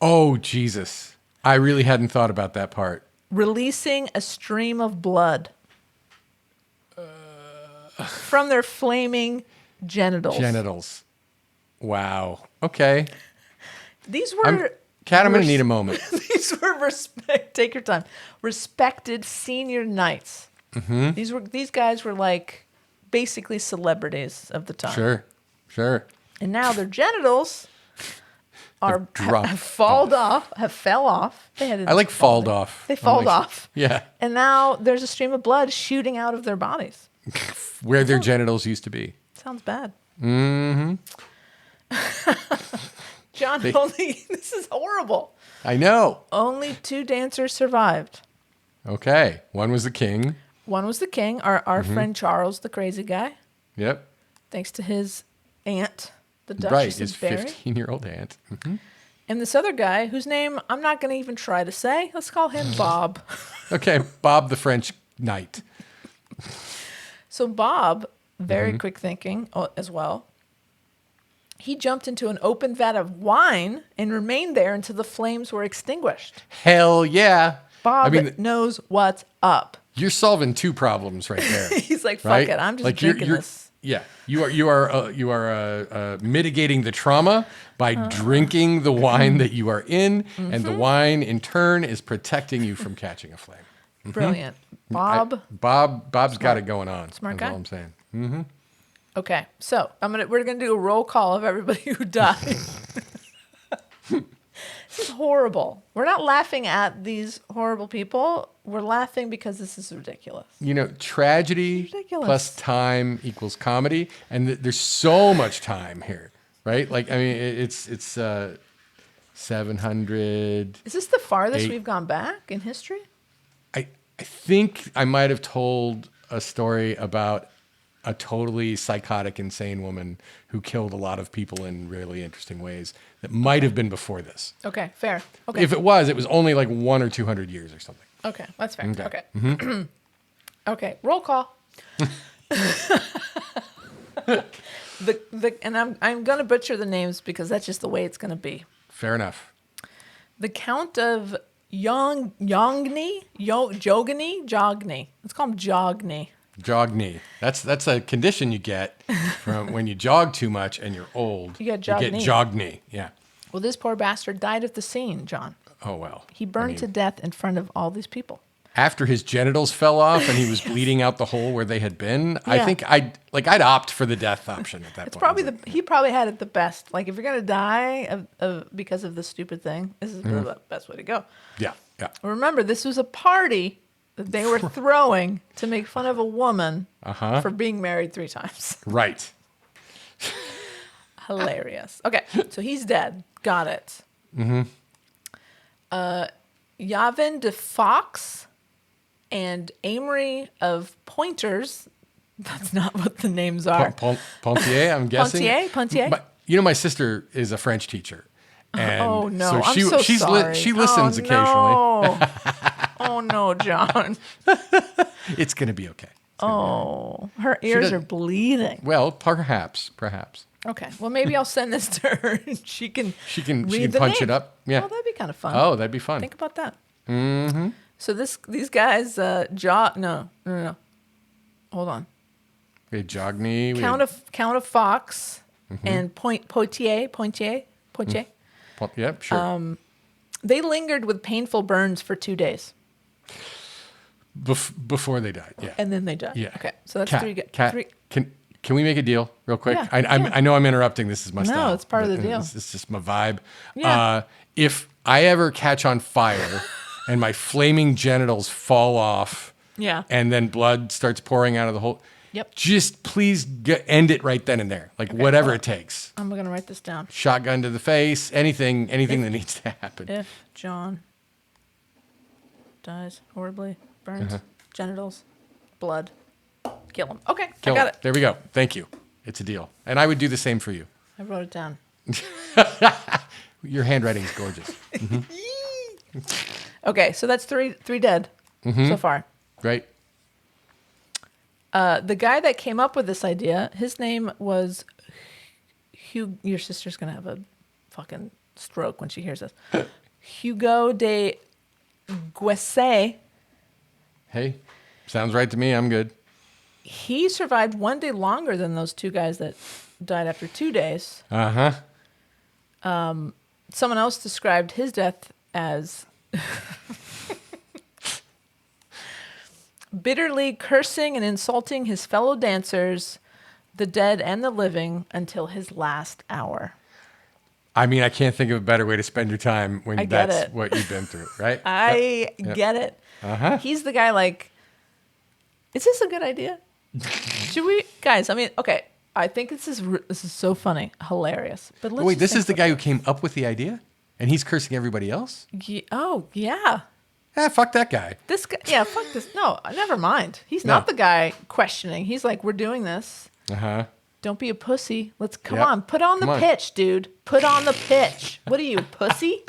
Oh, Jesus. I really hadn't thought about that part. releasing a stream of blood from their flaming genitals. Wow. Okay. These were... Kat, I'm going to need a moment. These were take your time. Respected senior knights. These guys were like basically celebrities of the time. Sure. And now their genitals have fell off. I like falled off. They falled off. Yeah. And now there's a stream of blood shooting out of their bodies. Where their genitals used to be. Sounds bad. Mm-hmm. John, this is horrible. I know. Only 2 dancers survived. Okay. One was the king. One was the king, our friend Charles, the crazy guy. Yep. Thanks to his aunt, the Duchess his of Berry. 15-year-old aunt. And this other guy, whose name I'm not going to even try to say. Let's call him Bob. Okay, Bob the French knight. So Bob, very quick thinking as well, he jumped into an open vat of wine and remained there until the flames were extinguished. Hell yeah. Bob knows what's up. You're solving 2 problems right there. He's like, fuck right? it, I'm just like drinking this. Yeah, you are mitigating the trauma by drinking the wine that you are in, and the wine in turn is protecting you from catching a flame. Brilliant. Bob. Bob's got it going on. Smart That's guy. all I'm saying. Okay, so we're gonna do a roll call of everybody who died. This is horrible. We're not laughing at these horrible people. We're laughing because this is ridiculous. Tragedy Ridiculous. plus time equals comedy, and there's so much time here, right? Like, I mean, it's 700. Is this the farthest Eight. we've gone back in history? I think I might have told a story about a totally psychotic, insane woman who killed a lot of people in really interesting ways that might have been before this. Okay, fair. Okay. If it was only like 100 or 200 years or something. Okay, that's fair. Okay. Okay. Mm-hmm. Okay, roll call. And I'm gonna butcher the names because that's just the way it's gonna be. Fair enough. The Count of Jogny. Let's call him Jogny. Jogny. That's a condition you get from when you jog too much and you're old. You get jogny. jogny. Yeah. Well, this poor bastard died at the scene, John. Oh, well. He burned to death in front of all these people. After his genitals fell off and he was bleeding out the hole where they had been, I think I'd opt for the death option at that It's point. probably he probably had it the best. Like, if you're gonna die of because of this stupid thing, this is the best way to go. Yeah. Remember, this was a party that they were throwing to make fun of a woman for being married 3 times. Right. Hilarious. Okay, so he's dead. Got it. Yavin de Fox and Amory of Pointers. That's not what the names are. Pontier, I'm guessing. Pontier. But, my sister is a French teacher. And Oh no! So I'm so sorry. she listens occasionally. No. Oh no, John. It's gonna be okay. Oh, her ears are bleeding. Well, perhaps. Okay. Well, maybe I'll send this to her and she can read the punch name. it up. Yeah. Oh, that'd be kind of fun. Oh, that'd be fun. Think about that. Mm-hmm. So these guys, no. Hold on. We had Jogny. Count of Fox and Poitier. Yep, sure. They lingered with painful burns for 2 days. Before they died, yeah. And then they died. Yeah. Okay. So that's three. Can we make a deal real quick? Yeah, I know I'm interrupting. This is my style. No, it's part of the deal. It's just my vibe. Yeah. If I ever catch on fire and my flaming genitals fall off, Yeah. and then blood starts pouring out of the hole, Yep. just please end it right then and there. Like whatever it takes. I'm going to write this down. Shotgun to the face, anything that needs to happen. If John dies horribly, burns, genitals, blood, kill him. Okay, Kill I got it. it. There we go. Thank you. It's a deal. And I would do the same for you. I wrote it down. Your handwriting is gorgeous. Okay, so that's three dead so far. Right? The guy that came up with this idea, his name was Hugh. Your sister's gonna have a fucking stroke when she hears this. Hugo de Guesse. Hey, sounds right to me. I'm good. He survived 1 day longer than those 2 guys that died after 2 days. Someone else described his death as bitterly cursing and insulting his fellow dancers, the dead and the living, until his last hour. I mean, I can't think of a better way to spend your time when I get that's it. what you've been through, right? I get it. He's the guy like, is this a good idea? Should we, guys? I mean, okay. I think this is so funny, hilarious. But let's Wait, just this is the think guy who came up with the idea, and he's cursing everybody else. Oh yeah. Fuck that guy. This guy, yeah, fuck this. No, never mind. He's No. not the guy questioning. He's like, we're doing this. Don't be a pussy. Let's come on. Put on the pitch, dude. Put on the pitch. What are you, pussy?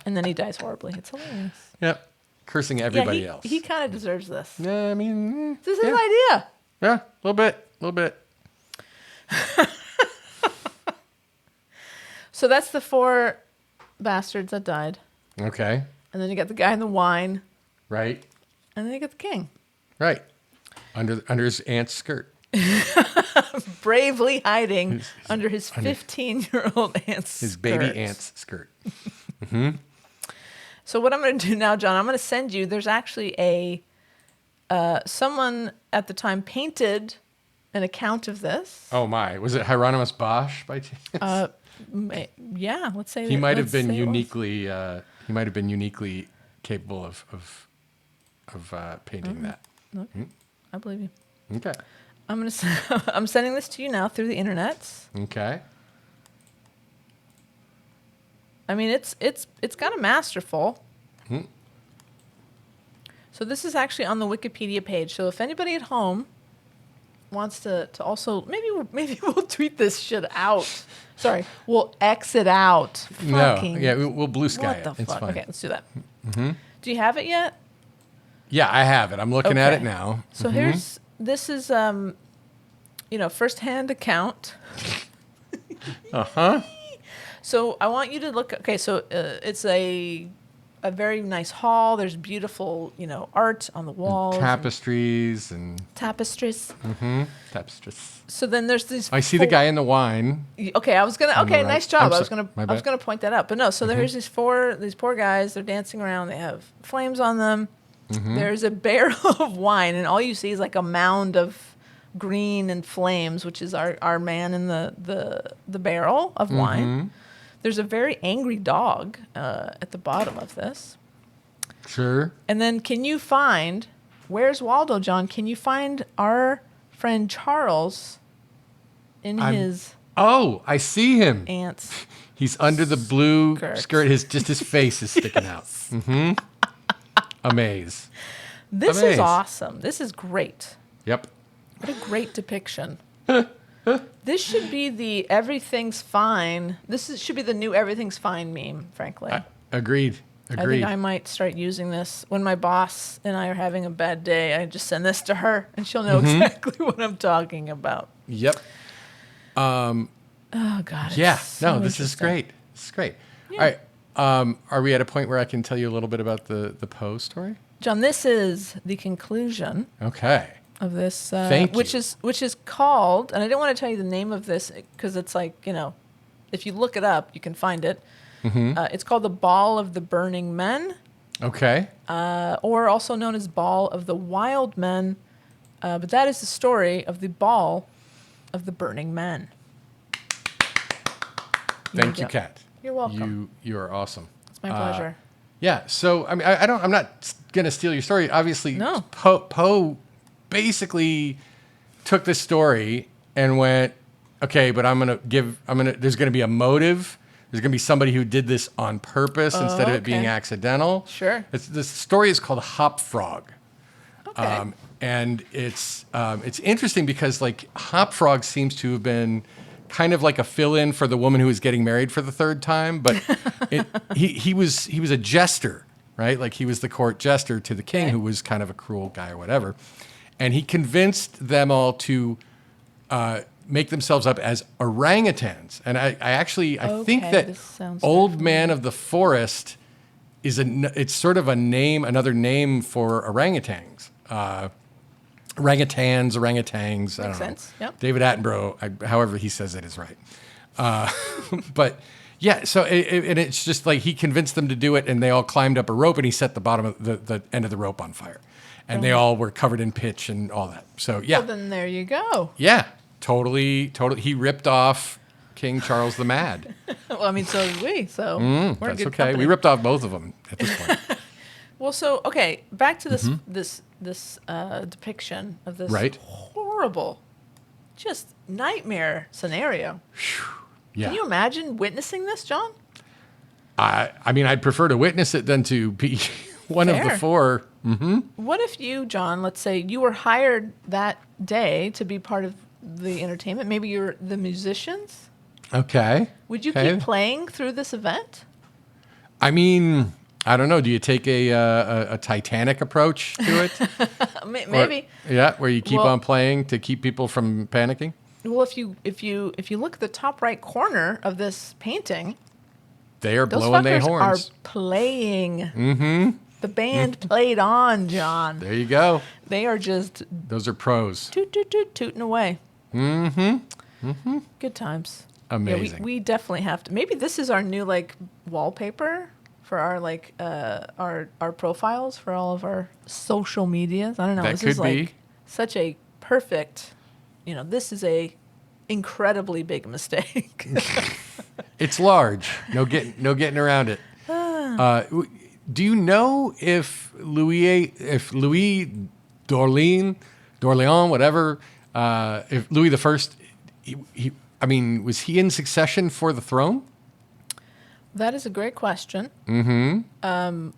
And then he dies horribly. It's hilarious. Yep. Cursing everybody else. He kind of deserves this. Yeah, I mean, This is his idea. Yeah, a little bit. So that's the 4 bastards that died. Okay. And then you got the guy in the wine. Right. And then you got the king. Right. Under his aunt's skirt. Bravely hiding under his 15-year-old aunt's His baby aunt's skirt. So what I'm going to do now, John, I'm going to send you. There's actually someone at the time painted an account of this. Oh my! Was it Hieronymus Bosch by chance? Yeah, let's say He might have let's been say it was. uniquely. He might have been uniquely capable of painting that. Okay. I believe you. Okay. I'm sending this to you now through the internet. Okay. I mean, it's kind of masterful. So this is actually on the Wikipedia page. So if anybody at home wants to also maybe we'll tweet this shit out. Sorry, we'll X it out. Fucking, No. Yeah, we'll blue sky what it. the It's fuck? fine. Okay, let's do that. Do you have it yet? Yeah, I have it. I'm looking at Okay. it now. So this is firsthand account. So I want you to look. Okay, so it's a very nice hall. There's beautiful, art on the walls. Tapestries and Tapestries. tapestries. So then there's these. I see the guy in the wine. Okay, I was gonna. On the Okay, right. nice job. I'm I was so- gonna. my I was bad. gonna point that out, but no. So there's these poor guys. They're dancing around. They have flames on them. There's a barrel of wine, and all you see is like a mound of green and flames, which is our man in the barrel of wine. There's a very angry dog at the bottom of this. Sure. And then can you find, where's Waldo, John? Can you find our friend Charles in his Oh, I see him. aunt's? He's under the blue Skirt. skirt. Just his face is sticking out. Amaze. This is Amazed. awesome. This is great. Yep. What a great depiction. This should be the everything's fine. Should be the new everything's fine meme, frankly. Agreed. I Agreed. think I might start using this when my boss and I are having a bad day. I just send this to her, and she'll know exactly what I'm talking about. Yep. Oh God. it's Yeah. so No, this is interesting. great. This is great. All right. Are we at a point where I can tell you a little bit about the Poe story? John, this is the conclusion Okay. of this, Thank which you. is called, and I didn't want to tell you the name of this because it's like, if you look it up, you can find it. It's called the Ball of the Burning Men, Okay. or also known as Ball of the Wild Men. But that is the story of the Ball of the Burning Men. Thank you you, go. Kat. You're welcome. You are awesome. It's my pleasure. Yeah. So I mean, I'm not gonna steal your story. Obviously, No. Poe basically took this story and went, okay, but there's gonna be a motive. There's gonna be somebody who did this on purpose instead of it being okay. accidental. Sure. The story is called Hop Frog. Okay. And it's interesting because like Hop Frog seems to have been kind of like a fill-in for the woman who was getting married for the third time, but he was a jester, right? Like he was the court jester to the king, who was kind of a cruel guy or whatever, and he convinced them all to make themselves up as orangutans. And I think Okay, that this sounds Old Man of the Forest it's sort of another name for orangutans. Orangutans. I don't Makes know. sense, yep. David Attenborough, however he says it is right. But yeah, so it's just like he convinced them to do it, and they all climbed up a rope, and he set the bottom of the end of the rope on fire, and they all were covered in pitch and all that. So yeah, Well, then there you go. yeah, totally. He ripped off King Charles the Mad. Well, I mean, so did we. So we're in That's good okay. company. We ripped off both of them at this point. Well, so okay, back to this depiction of this Right. horrible, just nightmare scenario. Yeah. Can you imagine witnessing this, John? I mean, I'd prefer to witness it than to be one of the Fair. four. What if you, John, let's say you were hired that day to be part of the entertainment? Maybe you're the musicians. Okay. Would you Okay. keep playing through this event? I mean, I don't know. Do you take a Titanic approach to it? Maybe. Yeah, where you keep Well- on playing to keep people from panicking. Well, if you look at the top right corner of this painting, They are those blowing their fuckers are horns. playing. Mm-hmm. The band played on, John. There you go. They are just Those are pros. toot toot toot tooting away. Mm-hmm. Good times. Amazing. Yeah, we definitely have to. Maybe this is our new like wallpaper. for our our profiles for all of our social medias. I don't know. That This could is like be. such a perfect. This is a incredibly big mistake. It's large. No getting around it. Do you know if Louis D'Orleans, whatever, if Louis the First, was he in succession for the throne? That is a great question. Well,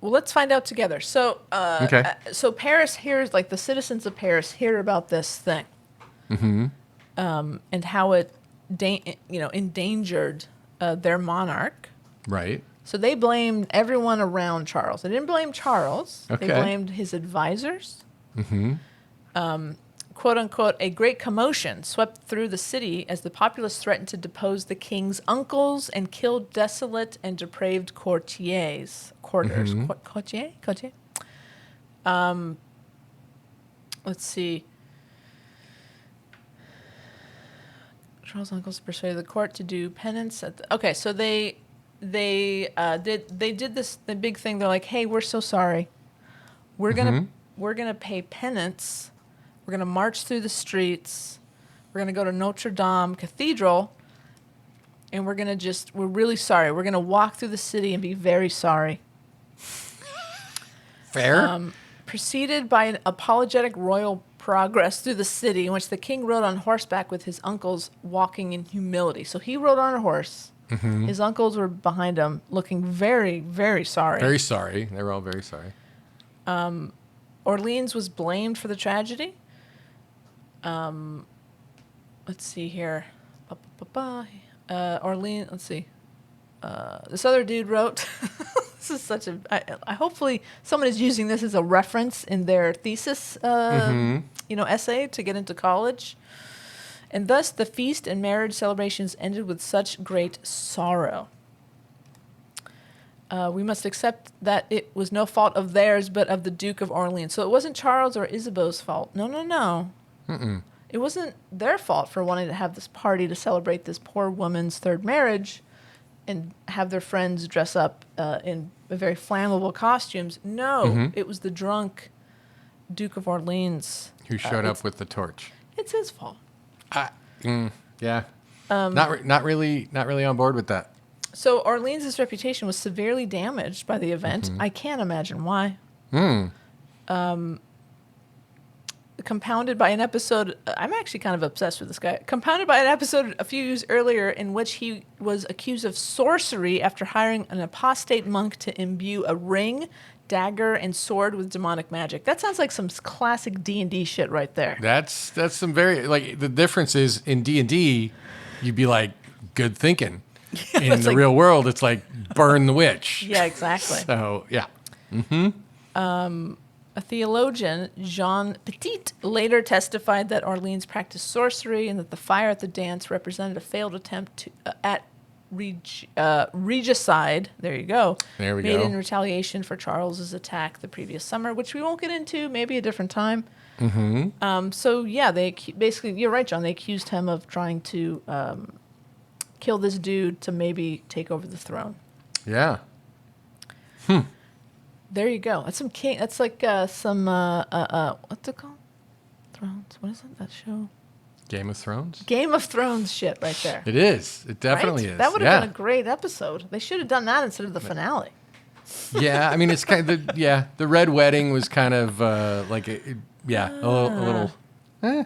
let's find out together. So, Okay. so Paris hears, like the citizens of Paris hear about this thing, and how it, endangered their monarch. Right. So they blamed everyone around Charles. They didn't blame Charles. Okay. They blamed his advisors. Quote unquote, a great commotion swept through the city as the populace threatened to depose the king's uncles and kill desolate and depraved courtiers. Courtier? Let's see. Charles' uncles persuaded the court to do penance at okay, so they did this the big thing. They're like, hey, we're so sorry. We're gonna pay penance. We're gonna march through the streets. We're gonna go to Notre Dame Cathedral, and we're really sorry. We're gonna walk through the city and be very sorry. Fair. Preceded by an apologetic royal progress through the city in which the king rode on horseback with his uncles walking in humility. So he rode on a horse. His uncles were behind him looking very, very sorry. Very sorry. They were all very sorry. Orleans was blamed for the tragedy. Let's see here. Orleans, let's see. This other dude wrote, this is such a, I hopefully someone is using this as a reference in their thesis, essay to get into college. And thus the feast and marriage celebrations ended with such great sorrow. We must accept that it was no fault of theirs, but of the Duke of Orleans. So it wasn't Charles or Isabeau's fault. No. It wasn't their fault for wanting to have this party to celebrate this poor woman's third marriage and have their friends dress up in very flammable costumes. No, it was the drunk Duke of Orleans Who showed up with the torch? It's his fault. Yeah. Not really on board with that. So Orleans' reputation was severely damaged by the event. I can't imagine why. Compounded by an episode, I'm actually kind of obsessed with this guy. Compounded by an episode a few years earlier in which he was accused of sorcery after hiring an apostate monk to imbue a ring, dagger, and sword with demonic magic. That sounds like some classic D&D shit right there. That's some very, like, the difference is in D&D, you'd be like, good thinking. In the real world, it's like, burn the witch. Yeah, exactly. So, yeah. A theologian, Jean Petit, later testified that Orleans practiced sorcery and that the fire at the dance represented a failed attempt at regicide. There you go. There we made go. in retaliation for Charles's attack the previous summer, which we won't get into, maybe a different time. So, yeah, they basically, you're right, John, they accused him of trying to kill this dude to maybe take over the throne. Yeah. There you go. That's some king. That's like some what's it called? Thrones. What is it? That show? Game of Thrones? Game of Thrones shit right there. It is. It definitely Right? is. That would have been a great episode. They should have done that instead of the finale. Yeah, I mean, it's kind of, the Red Wedding was kind of like, a little, no,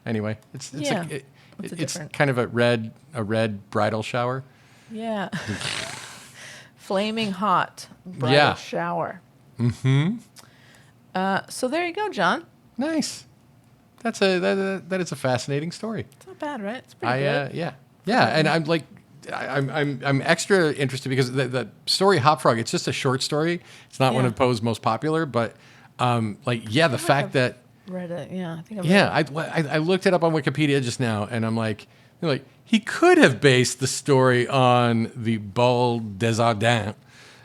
anyway. It's different? kind of a red bridal shower. Yeah. Flaming hot bridal shower. So there you go, John. Nice. That is a fascinating story. It's not bad, right? It's pretty good. Yeah, and I'm like, I'm extra interested because the story Hop Frog, it's just a short story. It's not one of Poe's most popular, but the fact that read it, I think I've read it. I looked it up on Wikipedia just now, and I'm like he could have based the story on the Bal des Ardents,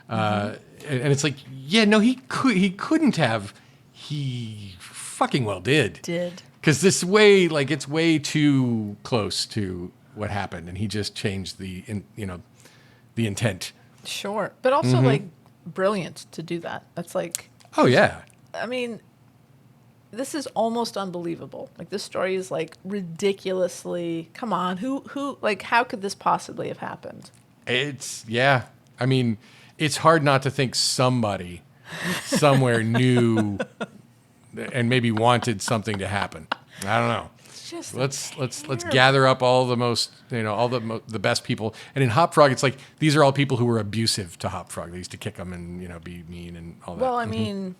and it's like, he couldn't have. He fucking well did. Because it's way too close to what happened, and he just changed the intent. Sure. But also, like, brilliant to do that. That's like, Oh, yeah. I mean, this is almost unbelievable. Like, this story is, like, ridiculously, come on, like, how could this possibly have happened? Yeah. I mean, it's hard not to think somebody somewhere knew and maybe wanted something to happen. I don't know. It's just Let's gather up all the most, all the best people. And in Hop Frog, it's like these are all people who were abusive to Hop Frog. They used to kick him and be mean and all that. Well, I mean,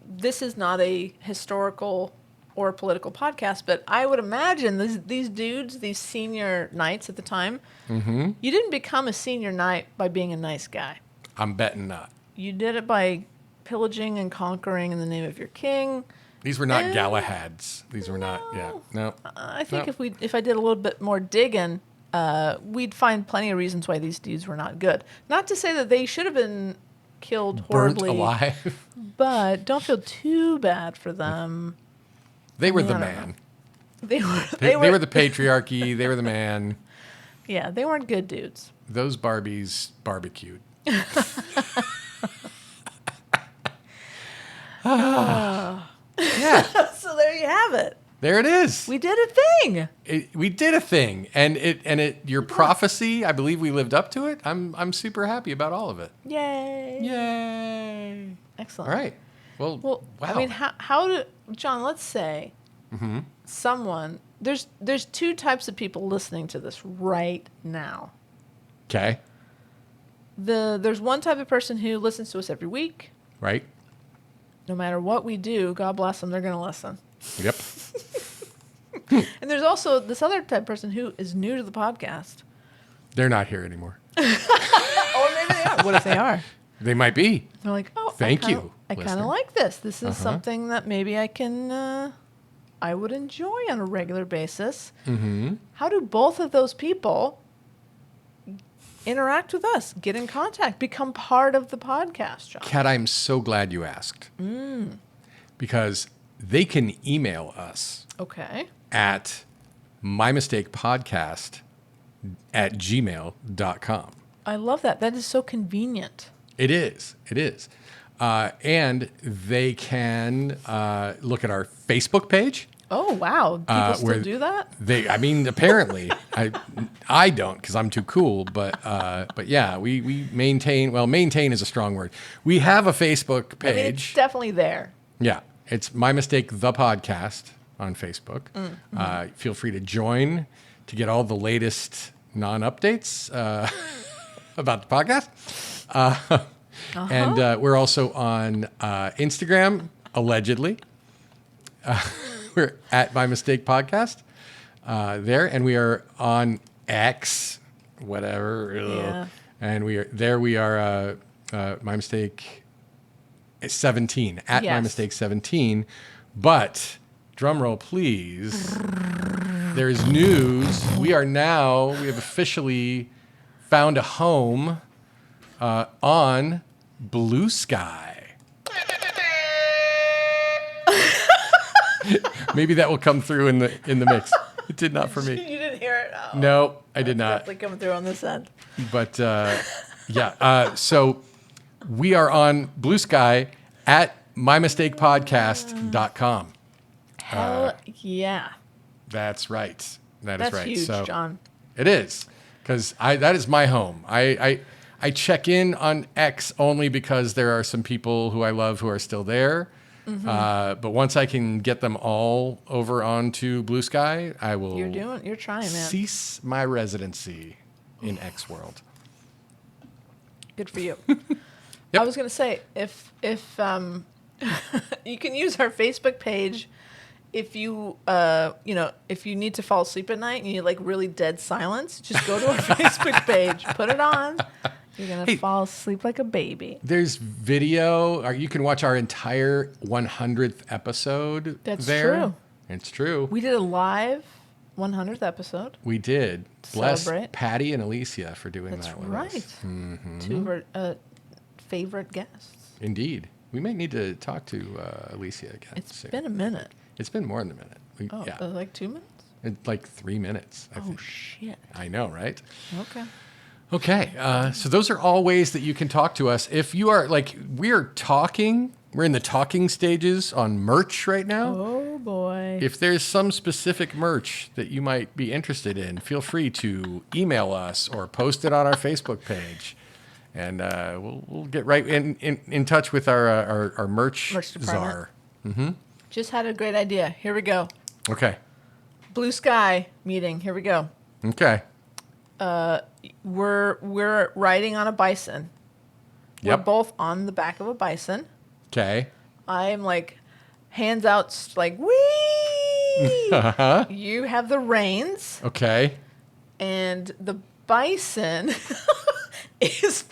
this is not a historical or political podcast, but I would imagine these dudes, these senior knights at the time, you didn't become a senior knight by being a nice guy. I'm betting not. You did it by pillaging and conquering in the name of your king. These were not Galahads. These were not. Yeah. No. I think if I did a little bit more digging, we'd find plenty of reasons why these dudes were not good. Not to say that they should have been killed horribly, burnt alive. but don't feel too bad for them. They were the man. They They were the patriarchy. They were the man. Yeah, they weren't good dudes. Those Barbies barbecued. Yeah. So there you have it. There it is. We did a thing. We did a thing, and your prophecy. I believe we lived up to it. I'm super happy about all of it. Yay! Yay! Excellent. All right. Well, wow. I mean, how do John? Let's say someone. There's two types of people listening to this right now. Okay. There's one type of person who listens to us every week. Right. No matter what we do, God bless them, they're going to listen. Yep. And there's also this other type of person who is new to the podcast. They're not here anymore. Or maybe they are. What if they are? They might be. They're like, oh, Thank you, I kind listener. of like this. This is something that maybe I would enjoy on a regular basis. Mm-hmm. How do both of those people interact with us, get in contact, become part of the podcast, John? Kat, I'm so glad you asked. Because they can email us Okay. at mymistakepodcast@gmail.com. I love that. That is so convenient. It is. It is. And they can look at our Facebook page. Oh, wow. People still do that? Apparently, I don't because I'm too cool. But yeah, we maintain. Well, maintain is a strong word. We have a Facebook page. I mean, it's definitely there. Yeah, it's My Mistake the Podcast on Facebook. Feel free to join to get all the latest non-updates about the podcast. And we're also on Instagram, allegedly. We're at My Mistake Podcast there, and we are on X, whatever. Yeah. And we are My Mistake 17 at My Yes. Mistake 17. But drum roll, please. There's news. We have officially found a home on Blue Sky. Maybe that will come through in the mix. It did not for me. You didn't hear it? Oh, No, I did not. definitely coming through on this end. But yeah, so we are on Blue Sky at mymistakepodcast.com. Hell yeah. That's right. That's right. huge, So John. it is because that is my home. I check in on X only because there are some people who I love who are still there. But once I can get them all over onto Blue Sky, I will. You're trying, man. Cease my residency in X world. Good for you. Yep. I was gonna say if you can use our Facebook page if you if you need to fall asleep at night and you need like really dead silence, just go to our Facebook page, put it on. You're gonna fall asleep like a baby. There's video, or you can watch our entire 100th episode. That's there. true. It's true. We did a live 100th episode. We did. Bless Celebrate. Patty and Alicia for doing That's that with right. us. Mm-hmm. Two of our favorite guests. Indeed. We might need to talk to Alicia again. It's soon. been a minute. It's been more than a minute. Like 2 minutes? Like 3 minutes, I think. Shit. I know, right? Okay. Okay, so those are all ways that you can talk to us. If you are we're in the talking stages on merch right now. Oh boy. If there's some specific merch that you might be interested in, feel free to email us or post it on our Facebook page. And we'll get right in touch with our merch czar. department. Just had a great idea. Here we go. Okay. Blue sky meeting. Here we go. Okay. We're riding on a bison. Yep. We're both on the back of a bison. Okay. I'm like hands out like wee. Uh-huh. You have the reins, Okay. and the bison is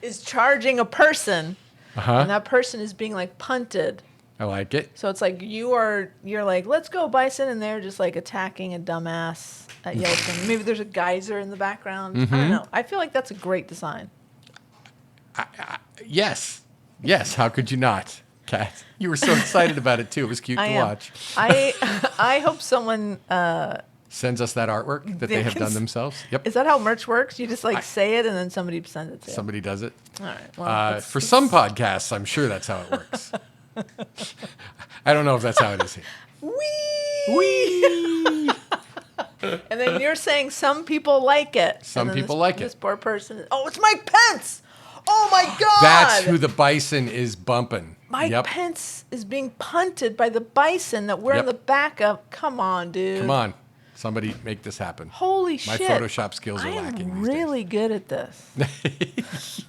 is charging a person, Uh-huh. and that person is being like punted. I like it. So it's like you're like, let's go, bison, and they're just like attacking a dumbass at Yeltsin. Maybe there's a geyser in the background. I don't know. I feel like that's a great design. Yes. Yes. How could you not, Kat? You were so excited about it too. It was cute to watch. I hope someone Sends us that artwork that they have done themselves. Yep. Is that how merch works? You just like say it and then somebody sends it to you. Somebody does it. All right. Well, For some podcasts, I'm sure that's how it works. I don't know if that's how it is here. Wee! And then you're saying some people like it. Some people like it. This poor person. Oh, it's Mike Pence! Oh my God! That's who the bison is bumping. Mike Pence is being punted by the bison that we're in the back of. Come on, dude. Come on. Somebody make this happen. Holy My shit. Photoshop skills are lacking I'm these really good at this. days.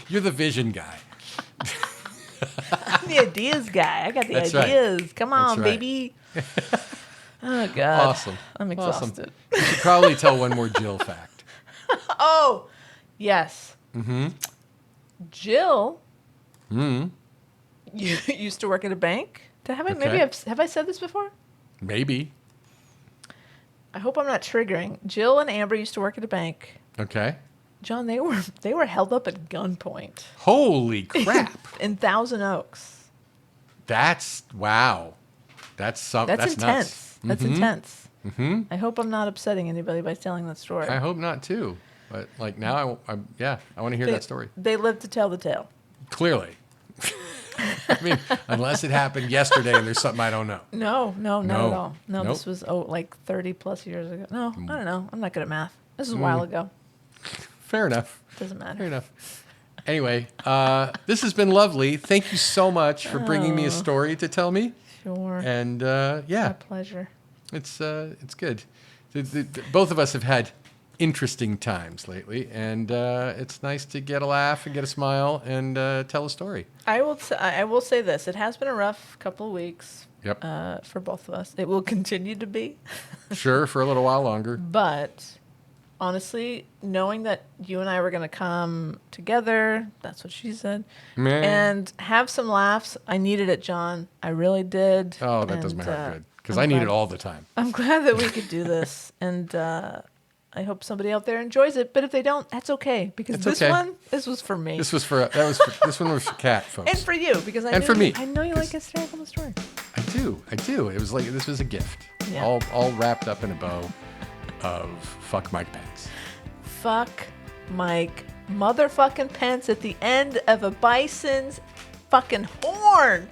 You're the vision guy. I'm the ideas guy. I got the That's right. ideas. Come on, That's right. baby. Oh, God. Awesome. I'm exhausted. You should probably tell one more Jill fact. Oh, yes. Mm-hmm. Jill used to work at a bank. Maybe have I said this before? Maybe. I hope I'm not triggering. Jill and Amber used to work at a bank. Okay. John, they were held up at gunpoint. Holy crap. In Thousand Oaks. That's wow. That's intense. nuts. That's intense. Mm-hmm. I hope I'm not upsetting anybody by telling that story. I hope not too. But like now, I want to hear that story. They live to tell the tale. Clearly. I mean, unless it happened yesterday and there's something I don't know. No, not at all. No, Nope. this was like 30 plus years ago. No, I don't know. I'm not good at math. This is a while ago. Fair enough. Doesn't matter. Fair enough. Anyway, this has been lovely. Thank you so much for bringing me a story to tell me. Sure. And My pleasure. it's good. Both of us have had interesting times lately, and it's nice to get a laugh and get a smile and tell a story. I will say this. It has been a rough couple of weeks. Yep. For both of us. It will continue to be. Sure, for a little while longer. But honestly, knowing that you and I were going to come together, that's what she said, and have some laughs, I needed it, John. I really did. Oh, that does my heart good. Because I need it all the time. I'm glad that we could do this. And I hope somebody out there enjoys it. But if they don't, that's okay. Because this was for me. This one was for Kat, folks. And for you, because I know you like hysterical story. I do. It was like this was a gift. Yeah. All wrapped up in a bow of fuck Mike Pence. Fuck Mike motherfucking Pence at the end of a bison's fucking horn.